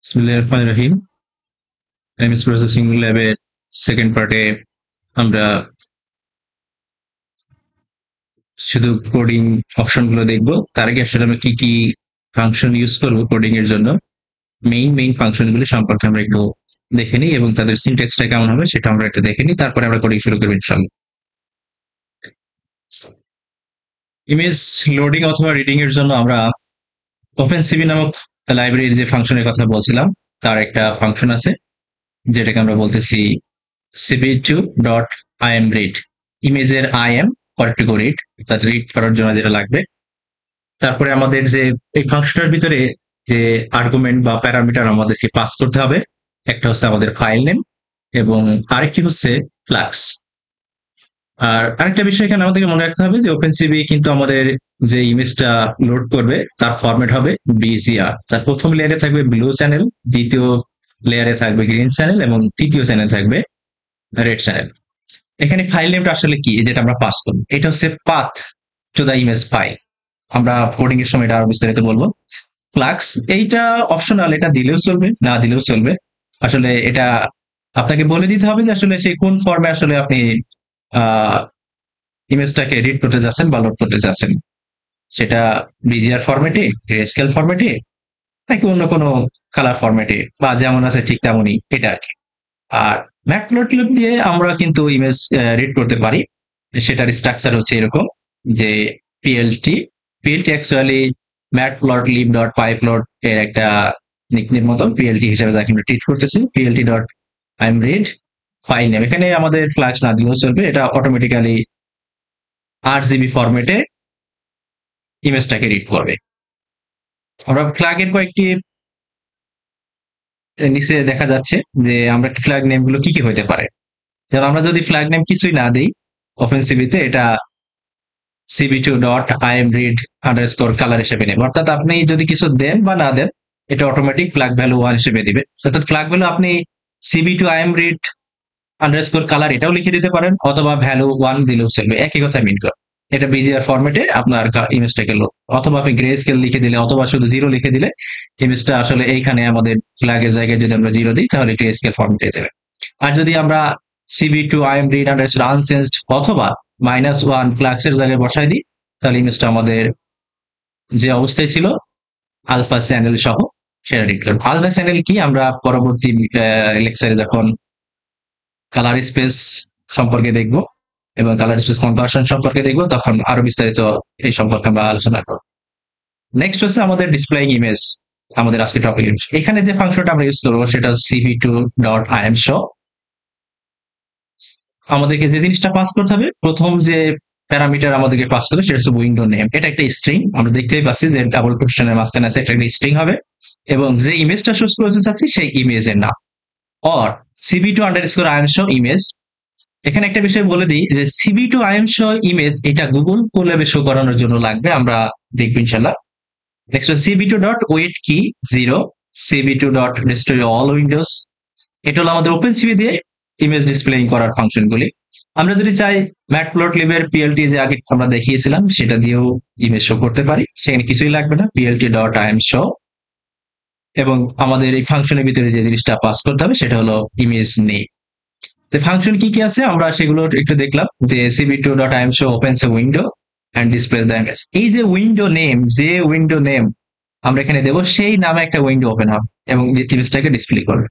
বিসমিল্লাহির রহমানির রহিম। MS processing ল্যাবের সেকেন্ড পার্টে আমরা শুধু কোডিং অপশনগুলো দেখব। তার আগে আসলে আমরা কি কি ফাংশন ইউজ করব কোডিং এর জন্য, মেইন ফাংশনগুলি সম্পর্কে আমরা একটু দেখে নিই এবং তাদের সিনট্যাক্সটা কেমন হবে সেটা আমরা একটু দেখে নিই। তারপরে আমরা কোডিং শুরু করব ইনশাআল্লাহ। ইমেজ লোডিং অথবা রিডিং এর জন্য আমরা ওপেনসিভি নামক লাইব্রেরির যে ফাংশনের কথা বলছিলাম তার একটা ফাংশন আছে যেটাকে আমরা বলতেছি cp2.imread। ইমেজের im টু রিড, অর্থাৎ রিড করার জন্য যেটা লাগবে। তারপরে আমাদের যে এই ফাংশনটার ভিতরে যে আর্গুমেন্ট বা প্যারামিটার আমাদেরকে পাস করতে হবে, একটা হচ্ছে আমাদের ফাইল নেম এবং আরেকটি হচ্ছে ফ্লাক্স। আর আরেকটা বিষয় এখানে আমাদেরকে মনে রাখতে হবে যে ওপেনসিভি কিন্তু আমাদের যে ইমেজটা লোড করবে তার ফরম্যাট হবে বিজিআর। তার প্রথম লেয়ারে থাকবে ব্লু চ্যানেল, দ্বিতীয় লেয়ারে থাকবে গ্রিন চ্যানেল এবং তৃতীয় চ্যানেল থাকবে রেড চ্যানেল। এখানে ফাইল নেমটা আসলে কি যেটা আমরা পাস করব, এটা হচ্ছে path to the image file. আমরা কোডিং এর সময় এটা আরো বিস্তারিত বলবো। ফ্লাক্স এইটা অপশনাল, এটা দিলেও চলবে না দিলেও চলবে। আসলে এটা আপনাকে বলে দিতে হবে যে আসলে সেই কোন ফর্মে আসলে আপনি ইমেজটাকে এডিট করতে যাচ্ছেন বা লোড করতে যাচ্ছেন, সেটা বিজিআর ফরম্যাটে, গ্রেস্কেল ফরম্যাটে, নাকি অন্য কোনো কালার ফরম্যাটে বা যেমন আছে ঠিক তেমনই, এটা আর কি। আর ম্যাটপ্লটলিব দিয়ে আমরা কিন্তু ইমেজ রিড করতে পারি। সেটার স্ট্রাকচার হচ্ছে এরকম যে PLT PLT actually matplotlib dot pyplot এর একটা নিকনেম মতো, পিএলটি হিসেবে তাকে আমরা ট্রিট করতেছি। PLT dot I'm read file name, এখানে আমাদের ফ্ল্যাশ না দিলেও চলবে, এটা অটোমেটিক্যালি 8 জিবি ফরম্যাটে ইমেজটাকে রিড করবে। আমরা ফ্ল্যাগের কয়েকটি নিচে দেখা যাচ্ছে যে আমরা ফ্ল্যাগ নেম গুলো কি কি হতে পারে। যেমন আমরা যদি ফ্ল্যাগ নেম কিছুই না দিই অফেন্সিভিতে, এটা cp2.imread_color হিসেবে নেবে। অর্থাৎ আপনি যদি কিছু দেন বা না দেন, এটা অটোমেটিক ফ্ল্যাগ ভ্যালু 1 হিসেবে দিবে। অর্থাৎ ফ্ল্যাগ ভ্যালু আপনি cp2imread_color এটাও লিখে দিতে পারেন, অথবা ভ্যালু 1 দিলেও চলবে, একই কথা মিন করে। এটা বিজিআর ফরম্যাটে আপনার ইমেজটাকে লোড, অথবা আপনি গ্রে স্কেল লিখে দিলে অথবা শুধু 0 লিখে দিলে ইমেজটা আসলে এইখানে আমাদের ফ্ল্যাগের জায়গায় যদি আমরা 0 দিই তাহলে গ্রে স্কেল ফরম্যাটে দেবে। আর যদি আমরা cp2imread_unchanged অথবা -1 ফ্ল্যাক্সের জায়গায় বসাই দিই, তাহলে ইমেজটা আমাদের যে অবস্থায় ছিল আলফা চ্যানেল সহ সেটা রিড করবে। আলফা চ্যানেল কি আমরা পরবর্তী লেকচারে যখন কালার স্পেস সম্পর্কে দেখব এবং কালার স্পেস কনভার্সন সম্পর্কে দেখব, তখন আরো বিস্তারিত এই সম্পর্কে আমরা আলোচনা করব। নেক্সট হচ্ছে আমাদের ডিসপ্লেইং ইমেজ, আমাদের আজকে টপিক। এখানে যে ফাংশনটা আমরা ইউজ করবো সেটা cp2.imshow। আমাদেরকে যে জিনিসটা পাস করতে হবে, প্রথম যে প্যারামিটার আমাদেরকে পাস করবে সেটা হচ্ছে উইন্ডো নেম। এটা একটা স্ট্রিং, আমরা দেখতেই পাচ্ছি যে ডাবল কোটেশনের মাঝখানে আছে, একটা স্ট্রিং হবে এবং যে ইমেজটা শো করতে চাচ্ছি সেই ইমেজের নাম। Or cp2_imshow image. এখানে একটা বিষয় বলে দিই যে cp2imshow ইমেজ এটা গুগল কোল্যাবে শো করানোর জন্য লাগবে, আমরা দেখবো ইনশাল্লাহ। নেক্সট cp2.wait কি 0, cp2.destroy all windows। এটা হলো আমাদের ওপেন সিভি দিয়ে ইমেজ ডিসপ্লেইং করার ফাংশন গুলি। আমরা যদি চাই ম্যাটপ্লটলিবের পিএলটি যে আগে আমরা দেখিয়েছিলাম সেটা দিয়েও ইমেজ শো করতে পারি, সেখানে কিছুই লাগবে না, plt.imshow। এবং আমাদের এই ফাংশনের ভিতরে যে জিনিসটা পাস করতে হবে সেটা হলো ইমেজ নেম। তো ফাংশন কি কি আছে আমরা সেগুলো একটু দেখলাম যে cp2.imshow opens a window and displays the image। এই যে উইন্ডো নেম, যে উইন্ডো নেম আমরা এখানে দেবো সেই নামে একটা উইন্ডো ওপেন হবে এবং ইমেজটাকে ডিসপ্লে করবে।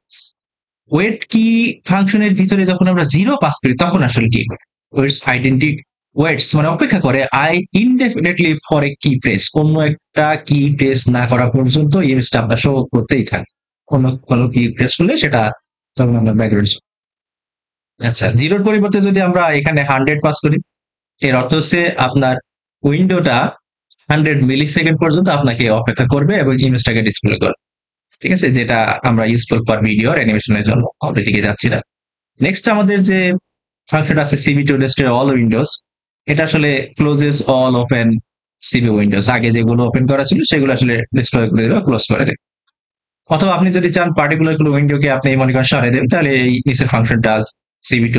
ওয়েট কি ফাংশনের ভিতরে যখন আমরা 0 পাস করি তখন আসলে কি করে, ওয়েটস আইডেন্টি ওয়েটস মানে অপেক্ষা করে আই ইনডেফিনেটলি ফর এ কি প্রেস, কোনো একটা কি প্রেস না করা পর্যন্ত ইমেজটা আপনার শো করতেই থাকে। কোনো কি প্রেস করলে সেটা তখন আমরা ব্যাকগ্রাউন্ড। আচ্ছা, 0-র পরিবর্তে যদি আমরা এখানে 100 পাস করি, এর অর্থ হচ্ছে আপনার উইন্ডোটা 100 মিলি সেকেন্ড পর্যন্ত আপনাকে অপেক্ষা করবে এবং ইমেজটাকে ডিসপ্লে করবে। ঠিক আছে, যেটা আমরা ইউজফুল ফর ভিডিও অ্যানিমেশনের জন্য অলরেডি যাচ্ছি না। নেক্সট আমাদের যে ফাংশন আছে cp2 all উইন্ডোজ, এটা আসলে closes all open CV windows. আগে যেগুলো ওপেন করা ছিল সেগুলো আসলে ডিস্ট্রয় করে দেবে, ক্লোজ করে দেবে। অথবা আপনি যদি চান পার্টিকুলার কোনো উইন্ডোকে আপনি মনে করেন সরাই দেবেন, তাহলে এই নিচের ফাংশনটা cp2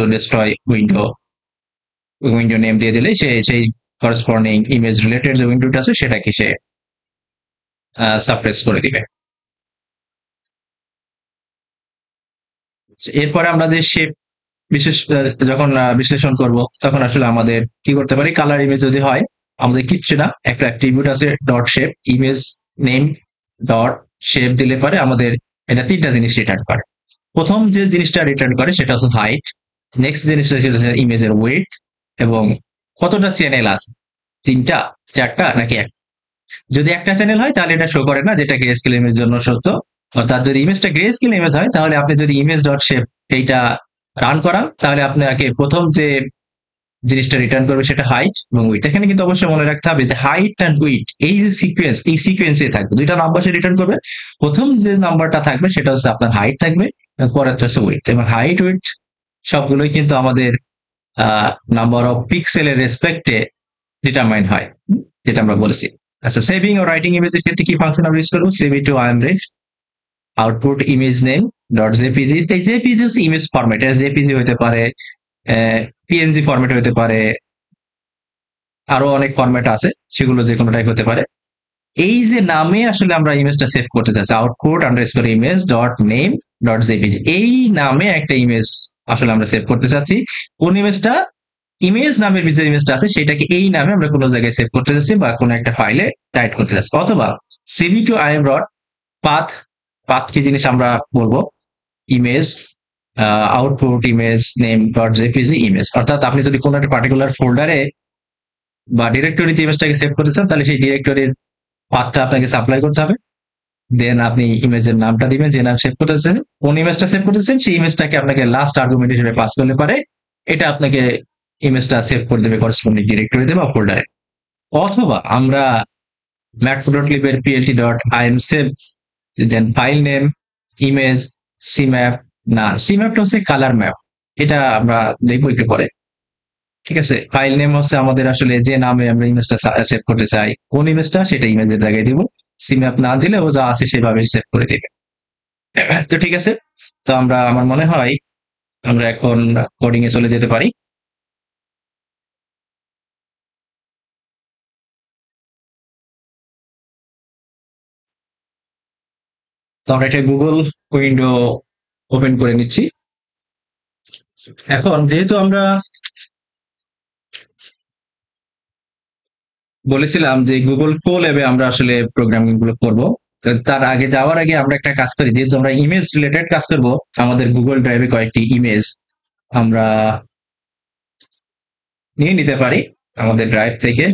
উইন্ডো নেম দিয়ে দিলে সে সেই করসপন্ডিং ইমেজ রিলেটেড যে উইন্ডোটা আছে সেটাকে সে সাপ্রেস করে দিবে। এরপরে আমরা যে শেপ বিশেষ যখন বিশ্লেষণ করব তখন আসলে আমাদের কি করতে পারি, কালার ইমেজ যদি হয় আমাদের কিচ্ছু না, একটা অ্যাট্রিবিউট আছে dot shape, image name dot shape দিলে পরে আমাদের এটা তিনটা জিনিস রিটার্ন করে। প্রথম যে জিনিসটা রিটার্ন করে সেটা হচ্ছে হাইট, নেক্সট জিনিসটা সেটা হচ্ছে ইমেজের ওয়েট, এবং কতটা চ্যানেল আছে, তিনটা, চারটা নাকি এক। যদি একটা চ্যানেল হয় তাহলে এটা শো করে না, যেটা গ্রে স্কেল ইমেজ জন্য সত্য। অর্থাৎ যদি ইমেজটা গ্রে স্কেল ইমেজ হয় তাহলে আপনি যদি ইমেজ ডট শেপ এইটা রান করান তাহলে আপনাকে প্রথম যে জিনিসটা রিটার্ন করবে সেটা হাইট এবং উইট। এখানে কিন্তু অবশ্যই মনে রাখতে হবে যে হাইট অ্যান্ড উইট এই যে সিকোয়েন্স, এই সিকোয়েন্সে থাকবে, দুইটা নাম্বার সে রিটার্ন করবে। প্রথম যে নাম্বারটা থাকবে সেটা হচ্ছে আপনার হাইট থাকবে, পরেরটা হচ্ছে উইট। এবং হাইট উইট সবগুলোই কিন্তু আমাদের নাম্বার অফ পিক্সেলের রেসপেক্টে ডিটারমাইন হয়, যেটা আমরা বলেছি। আচ্ছা, সেভিং ও রাইটিং ইমেজের ক্ষেত্রে কি ফাংশন আমরা ইউজ করবো? সেভ ইট টু আইএমরেজ, output image name dot JPG. এই জেপিজি হচ্ছে ইমেজ ফরম্যাট, এটা জেপিজি হতে পারে, পিএনজি ফরম্যাট হতে পারে, আরো অনেক ফরম্যাট আছে, সেগুলো যে কোনোটাই হতে পারে। এই যে নামে আসলে আমরা ইমেজটা সেভ করতে চাচ্ছি, output underscore image dot name dot JPG, এই নামে একটা ইমেজ আসলে আমরা সেভ করতে চাচ্ছি। কোন ইমেজটা? ইমেজ নামের যে ইমেজটা আছে সেটাকে এই নামে আমরা কোনো জায়গায় সেভ করতে যাচ্ছি বা কোনো একটা ফাইলে রাইট করতে যাচ্ছি। অথবা CV two IM dot path, path কি জিনিস আমরা বলবো, image output image name dot JPG image. অর্থাৎ আপনি যদি কোনো একটা পার্টিকুলার ফোল্ডারে বা ডিরেক্টরিতে ইমেজটাকে সেভ করতে চান তাহলে সেই ডিরেক্টরির পাথটা আপনাকে সাপ্লাই করতে হবে। দেন আপনি ইমেজের নামটা দিবেন, যে নাম সেভ করতেছেন, কোন ইমেজটা সেভ করতেছেন সেই ইমেজটাকে আপনাকে লাস্ট আর্গুমেন্ট হিসেবে পাস করলে পারে এটা আপনাকে ইমেজটা সেভ করে দেবে করসপন্ডিং ডিরেক্টরিতে বা ফোল্ডারে। অথবা আমরা ম্যাটপ্লটলিব এর PLT dot imsave, then file name, image, cmap. না, সিম্যাপটা হচ্ছে কালার ম্যাপ, এটা আমরা দেখবো একটু পরে। ঠিক আছে, ফাইল নেম হচ্ছে আমাদের আসলে যে নামে আমরা ইমেজটা সেভ করতে চাই, কোন ইমেজটা সেটা ইমেজের জায়গায় দিব। সিম্যাপ না দিলে ও যা আছে সেভাবে সেভ করে দিবে। তো ঠিক আছে, তো আমরা, আমার মনে হয় আমরা এখন কোডিং এ চলে যেতে পারি। তো আমরা একটা গুগল উইন্ডো ওপেন করে নিচ্ছি। এখন যেহেতু আমরা বলেছিলাম যে গুগল কো ল্যাবে আমরা আসলে প্রোগ্রামিং গুলো করবো, তো তার আগে যাওয়ার আগে আমরা একটা কাজ করি, যেহেতু আমরা ইমেজ রিলেটেড কাজ করব, আমাদের গুগল ড্রাইভে কয়েকটি ইমেজ আমরা নিয়ে নিতে পারি আমাদের ড্রাইভ থেকে।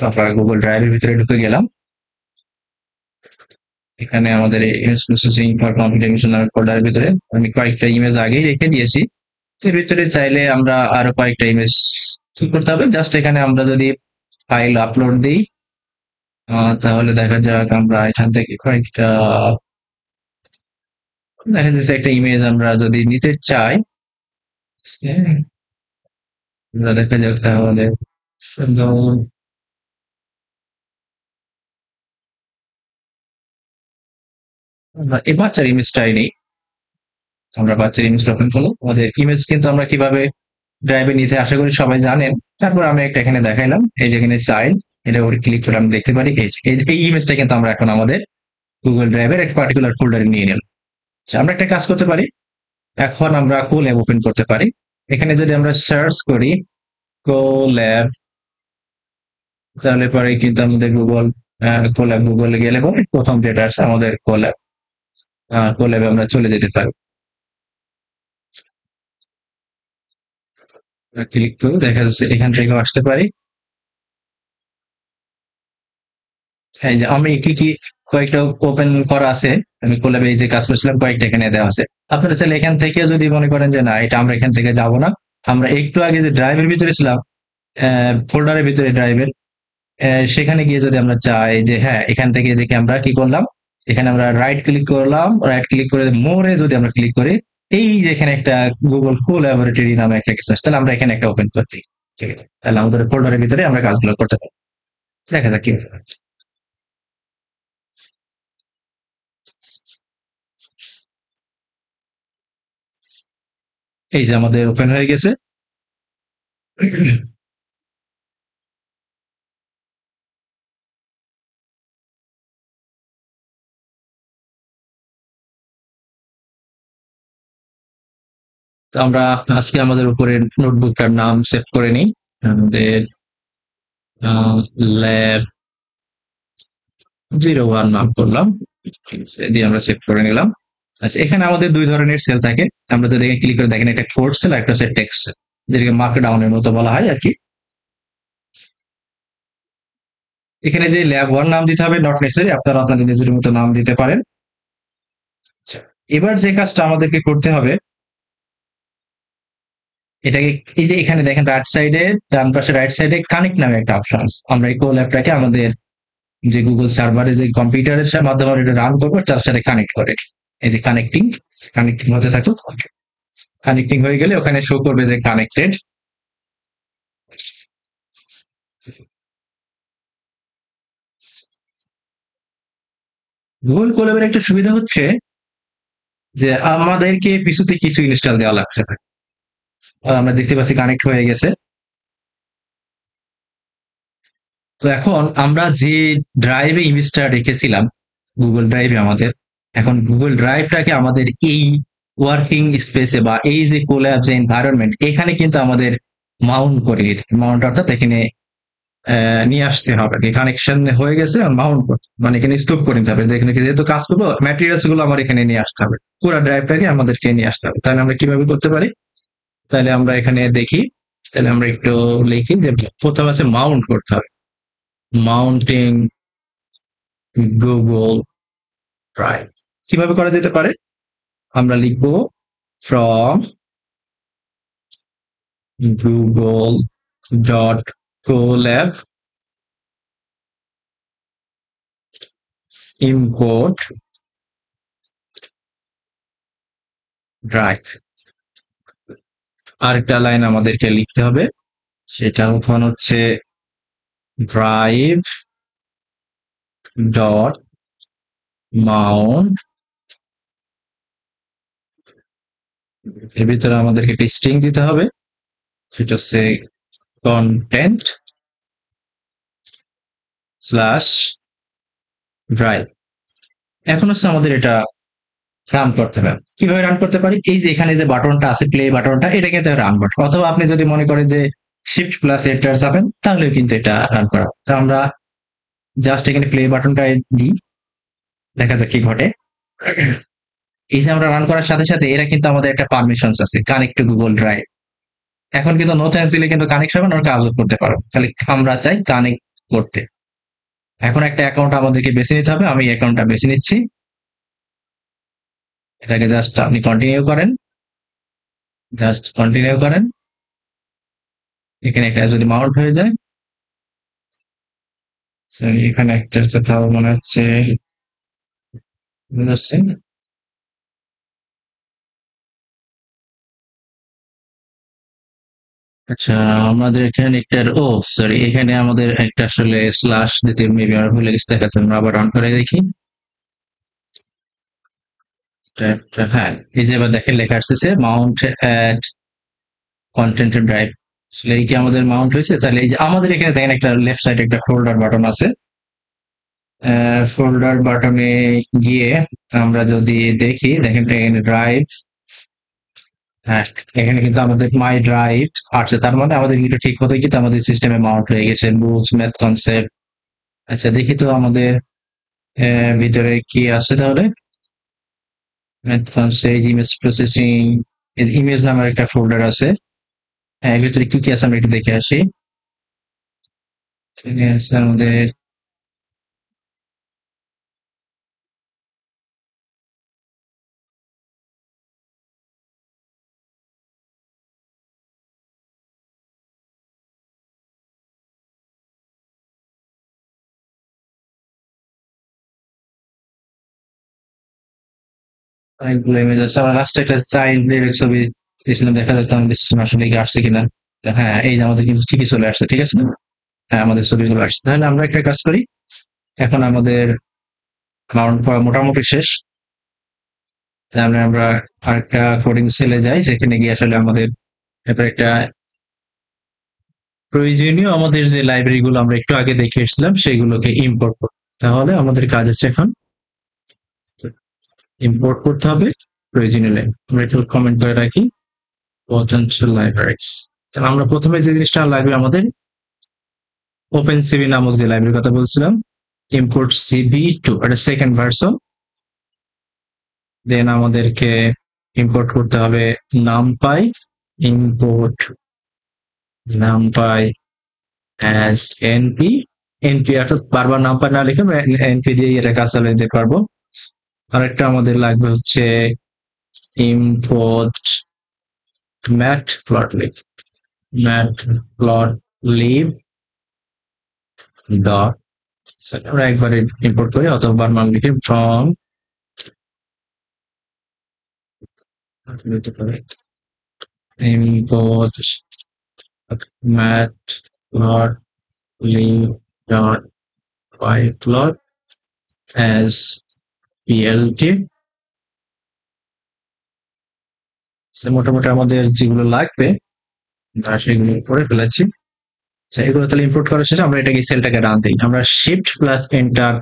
আমরা গুগল ড্রাইভের ভিতরে ঢুকে গেলাম। এখানে আমাদের ইমেজ প্রসেসিং ফর কম্পিউটেশন নামের ফোল্ডারের ভিতরে আমি কয়েকটা ইমেজ আগেই রেখে দিয়েছি। এর ভিতরে চাইলে আমরা আরো কয়েকটা ইমেজ কি করতে হবে, জাস্ট এখানে আমরা যদি ফাইল আপলোড দিই তাহলে দেখা যাক আমরা এখান থেকে কয়েকটা, দেখা যাচ্ছে একটা ইমেজ আমরা যদি নিতে চাই, দেখা যাক তাহলে সুন্দর। আমরা এই বাচ্চার ইমেজটাই নেই, আমরা বাচ্চার ইমেজটা ওপেন করলাম। আমাদের ইমেজ কিন্তু আমরা কিভাবে ড্রাইভে নিতে আশা করি সবাই জানেন। তারপর আমি একটা এখানে দেখাইলাম, এই যে এখানে চাইল্ড, এটা ওর ক্লিক করে আমরা দেখতে পারি এই ইমেজটা কিন্তু আমরা এখন আমাদের গুগল ড্রাইভের একটা পার্টিকুলার ফোল্ডারে নিয়ে নিলাম। আচ্ছা, আমরা একটা কাজ করতে পারি, এখন আমরা কোল্যাব ওপেন করতে পারি। এখানে যদি আমরা সার্চ করি কোল্যাব, তাহলে পরে কিন্তু আমাদের গুগল কোল্যাব, গুগলে গেলে পরে প্রথম যেটা আসে আমাদের কোল্যাব, কোল্যাবে আমরা চলে যেতে পারি। ক্লিক করে দেখা যাচ্ছে এখান থেকে আসতে পারি। হ্যাঁ, যে আমি কি কি কয়েকটা ওপেন করা আছে, আমি কোল্যাবে এই যে কাজ করছিলাম কয়েকটা এখানে দেওয়া আছে। আপনারা চাইলে এখান থেকে যদি মনে করেন যে না এটা আমরা এখান থেকে যাব না, আমরা একটু আগে যে ড্রাইভের ভিতরে ছিলাম, ফোল্ডারের ভিতরে ড্রাইভের, সেখানে গিয়ে যদি আমরা চাই যে হ্যাঁ এখান থেকে দেখে আমরা কি করলাম, এখানে আমরা রাইট ক্লিক করলাম, রাইট ক্লিক করে মোরে যদি আমরা ক্লিক করি, এই যে এখানে একটা গুগল কোল্যাবরেটরি নামে একটা কিছু আছে, তাহলে আমরা এখানে একটা ওপেন করছি। ঠিক আছে, তাহলে আমাদের ফোল্ডারের ভিতরে আমরা কাজগুলো করতে পারি। দেখা যাক কি হয়। এই যে আমাদের ওপেন হয়ে গেছে। তো আমরা আজকে আমাদের উপরে নোটবুকটার নাম সেভ করে নিই। আমাদের ল্যাব 01 নাম করলাম, ঠিক আছে, দিয়ে আমরা সেভ করে নিলাম। আচ্ছা, এখানে আমাদের দুই ধরনের সেল থাকে। আমরা যদি এখানে ক্লিক করে দেখেন, একটা কোড সেল, একটা হচ্ছে টেক্সট সেল, যেটাকে মার্কডাউনের মতো বলা হয় আর কি। এখানে যে ল্যাব 1 নাম দিতে হবে, নট নেসেসারি, আপনারা আপনাদের নিজের মতো নাম দিতে পারেন। আচ্ছা, এবার যে কাজটা আমাদেরকে করতে হবে, এটাকে এই যে এখানে দেখেন রাইট সাইডে, ডান পাশে রাইট সাইডে কানেক্ট নামে একটা অপশন আছে। আমরা এই কোল্যাবটাকে আমাদের যে গুগল সার্ভারে যে কম্পিউটারের মাধ্যমে আমরা এটা রান করবো তার সাথে কানেক্ট করে, এই যে কানেক্টিং, কানেক্টিং হতে থাকুক। কানেক্টিং হয়ে গেলে ওখানে শো করবে যে কানেক্টেড। গুগল কোল্যাবের একটা সুবিধা হচ্ছে যে আমাদেরকে পিছুতে কিছু ইনস্টল দেওয়া লাগছে না। আমরা দেখতে পাচ্ছি কানেক্ট হয়ে গেছে। তো এখন আমরা যে ড্রাইভে ইমেজটা রেখেছিলাম, গুগল ড্রাইভে আমাদের, এখন গুগল ড্রাইভটাকে আমাদের এই ওয়ার্কিং স্পেসে বা এই যে কোল্যাব যে এনভায়রনমেন্ট, এখানে কিন্তু আমাদের মাউন্ট করে দিতে, মাউন্ট অর্থাৎ এখানে নিয়ে আসতে হবে। কানেকশন হয়ে গেছে, মাউন্ট করতে মানে এখানে স্তূপ করে নিতে হবে, যেখানে যেহেতু কাজ করবো ম্যাটেরিয়ালস গুলো আমার এখানে নিয়ে আসতে হবে, পুরো ড্রাইভটাকে আমাদেরকে নিয়ে আসতে হবে। তাহলে আমরা কিভাবে করতে পারি? তাহলে আমরা এখানে দেখি, তাহলে আমরা একটু লিখি যে প্রথমে আছে মাউন্ট করতে হবে, মাউন্টিং গুগল ড্রাইভ। কিভাবে করা যেতে পারে? আমরা লিখবো from Google dot collab import drive. আরেকটা লাইন আমাদেরকে লিখতে হবে, সেটা হচ্ছে ড্রাইভ ডট মাউন্ট, এর ভিতরে আমাদেরকে একটা স্ট্রিং দিতে হবে, সেটা হচ্ছে কন্টেন্ট স্ল্যাশ ড্রাইভ। এখন হচ্ছে আমাদের এটা রান করতে হবে। কিভাবে রান করতে পারি? এই যে এখানে যে বাটনটা আছে, প্লে বাটনটা, এটা কিন্তু রান বাটন। অথবা আপনি যদি মনে করেন যে শিফট প্লাস এন্টার চাপেন, তাহলে কিন্তু এটা রান করা। তো আমরা জাস্ট এখানে প্লে বাটনটা দিই, দেখা যাক কি ঘটে। এই যে আমরা রান করার সাথে সাথে এরা কিন্তু আমাদের একটা পারমিশনস আছে, কানেক্ট টু গুগল ড্রাইভ। এখন কিন্তু নো থ্যাঙ্কস দিলে কিন্তু কানেক্ট হবে না, ওর কাজও করতে পারো। তাহলে আমরা চাই কানেক্ট করতে। এখন একটা অ্যাকাউন্ট আমাদেরকে বেছে নিতে হবে, আমি অ্যাকাউন্টটা বেছে নিচ্ছি। এটাকে জাস্ট আপনি কন্টিনিউ করেন, জাস্ট কন্টিনিউ করেন। এখানে একটা যদি মাউন্ট হয়ে যায়, এখানে একটা কোথাও মনে হচ্ছে, বুঝছেন? আচ্ছা, আমাদের এখানে একটা, ও সরি, এখানে আমাদের একটা আসলে স্ল্যাশ দিতে মেবি আমরা ভুলে গেছি, দেখাতে আমরা আবার রান করে দেখি। হ্যাঁ, এই যে এবার দেখেন লেখা আসতেছে মাউন্ট অ্যাট কন্টেন্ট ড্রাইভ। আসলে এই কি আমাদের মাউন্ট হয়েছে? তাহলে এই যে আমাদের এখানে দেখেন একটা লেফট সাইডে একটা ফোল্ডার বাটন আছে। ফোল্ডার বাটনে গিয়ে আমরা যদি দেখি, দেখেন এখানে ড্রাইভ, হ্যাঁ, এখানে কিন্তু আমাদের মাই ড্রাইভ আছে। তার মানে আমাদের কিন্তু ঠিক মতো কিন্তু আমাদের সিস্টেমে মাউন্ট হয়ে গেছে, বুকস, ম্যাথ কনসেপ্ট। আচ্ছা, দেখি তো আমাদের ভিতরে কি আছে তাহলে। Math concept, image processing, image নামের একটা ফোল্ডার আছে। হ্যাঁ, এর ভিতরে কি কি আছে আমরা একটু দেখে আসি। এখানে আছে আমাদের, অনেকগুলো ইমেজ আছে। আমার লাস্টে একটা চাইল্ডের ছবি দিয়েছিলাম, দেখা যাক আমাদের সিস্টেম আসলে কি আসছে কিনা। হ্যাঁ, এই যে আমাদের কিন্তু ঠিকই চলে আসছে, ঠিক আছে না? হ্যাঁ, আমাদের ছবিগুলো আসছে। তাহলে আমরা একটা কাজ করি, এখন আমাদের মাউন্ট করা মোটামুটি শেষ। তাহলে আমরা আরেকটা কোডিং সেলে যাই, যেখানে গিয়ে আসলে আমাদের এরপর একটা প্রয়োজনীয় আমাদের যে লাইব্রেরি গুলো আমরা একটু আগে দেখে এসেছিলাম সেগুলোকে ইম্পোর্ট করতে। তাহলে আমাদের কাজ হচ্ছে এখন ইম্পোর্ট করতে হবে প্রয়োজনীয় লাইন। আমরা একটু কমেন্ট করে রাখি, potential libraries। তাহলে আমরা প্রথমে যে জিনিসটা লাগবে আমাদের ওপেন সিভি নামক যে লাইব্রেরির কথা বলছিলাম, ইম্পোর্ট সিভি টু, এটা সেকেন্ড ভার্সন। দেন আমাদেরকে ইম্পোর্ট করতে হবে NumPy, import NumPy as NP. NP অর্থাৎ বারবার নামপাই না লিখে এনপি দিয়ে এটা কাজ চালিয়ে দিতে পারবো। আরেকটা আমাদের লাগবে হচ্ছে ইম্পোর্ট ম্যাটপ্লটলিব, ম্যাটপ্লটলিব ডট, আমরা একবারে ইম্পোর্ট করি অথবা বারবার লিখে from import matplotlib.pyplot as plt। মোটামুটি আমাদের যেগুলো লাগবে সেগুলো করে ফেলেছি। এগুলো তাহলে ইম্পোর্ট করার শেষে আমরা এটাকে সেলটাকে রান দিই, আমরা শিফট প্লাস এন্টার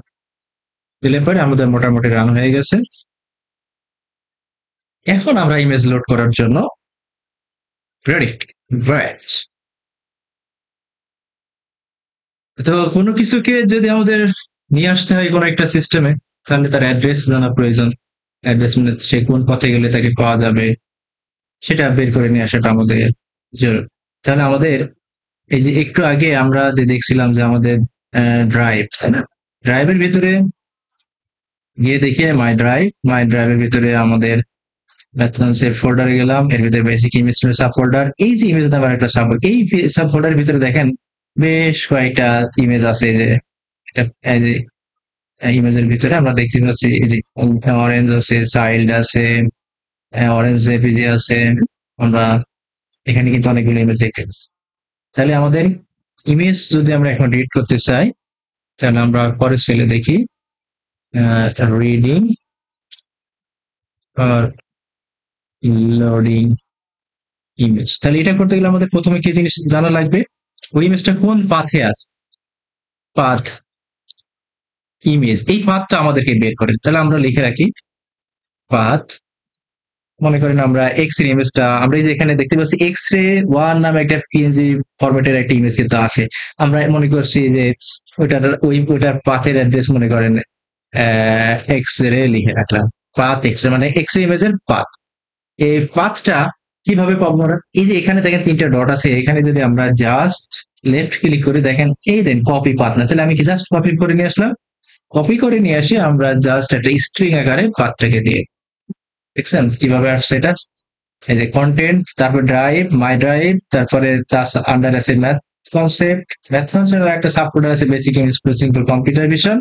দিলে পরে আমাদের মোটামুটি রান হয়ে গেছে। এখন আমরা ইমেজ লোড করার জন্য রেডি। রাইট, তো কোনো কিছুকে যদি আমাদের নিয়ে আসতে হয় কোনো একটা সিস্টেমে, তাহলে তার অ্যাড্রেস জানা প্রয়োজন। অ্যাড্রেস মানে সে কোন পথে গেলে তাকে পাওয়া যাবে সেটা বের করে নিয়ে আসাটা আমাদের জরুরি। তাহলে আমাদের এই যে একটু আগে আমরা যে দেখছিলাম যে আমাদের ড্রাইভ, তাই না, ড্রাইভের ভিতরে গিয়ে দেখি মাই ড্রাইভের ভিতরে আমাদের ফোল্ডারে গেলাম, এর ভিতরে বেসিক ইমেজ সাব ফোল্ডার, এই যে ইমেজ নাম্বার একটা সাব, এই সাব ফোল্ডারের ভিতরে দেখেন বেশ কয়েকটা ইমেজ আছে। যে এটা ইমেজের ভিতরে আমরা দেখতে পাচ্ছি এই যে অরেঞ্জ আছে, চাইল্ড আছে, অরেঞ্জ জেপিজি আছে, আমরা এখানে কিন্তু অনেকগুলো ইমেজ দেখতে পাচ্ছি। তাহলে আমাদের ইমেজ যদি আমরা এখন রিড করতে চাই, তাহলে আমরা পরের সেলে দেখি রিডিং আর লোডিং ইমেজ। তাহলে এটা করতে গেলে আমাদের প্রথমে কি জিনিস জানা লাগবে, ওই ইমেজটা কোন পাথে আছে, পাথ ইমেজ, এই পাথটা আমাদেরকে বের করে। তাহলে আমরা লিখে রাখি পাথ, মনে করেন আমরা এক্স রে ইমেজটা, আমরা এই যে এখানে দেখতে পাচ্ছি এক্স রে ওয়ান নামে একটা পিএনজি ফরম্যাটের একটা ইমেজ কিন্তু আছে। আমরা মনে করছি যে ওইটার পাথের অ্যাড্রেস মনে করেন এক্স রে লিখে রাখলাম, পাথ এক্স রে মানে এক্স রে ইমেজের পাথ। এই পাথটা কিভাবে পাবো আমরা, এই যে এখানে দেখেন তিনটা ডট আছে, এখানে যদি আমরা জাস্ট লেফট ক্লিক করে দেখেন এই দেন কপি পাথ না, তাহলে আমি কি জাস্ট কপি করে নিয়ে আসলাম, কপি করে নিয়ে আসি আমরা জাস্ট একটা স্ট্রিং আকারে পাথটাকে দিয়ে। দেখছেন কিভাবে আসছে এটা, এই যে কন্টেন্ট, তারপর ড্রাইভ, মাই ড্রাইভ, তারপরে তার আন্ডার আছে ম্যাথ কনসেপ্ট একটা সাব ফোল্ডার আছে basic image simple computer vision,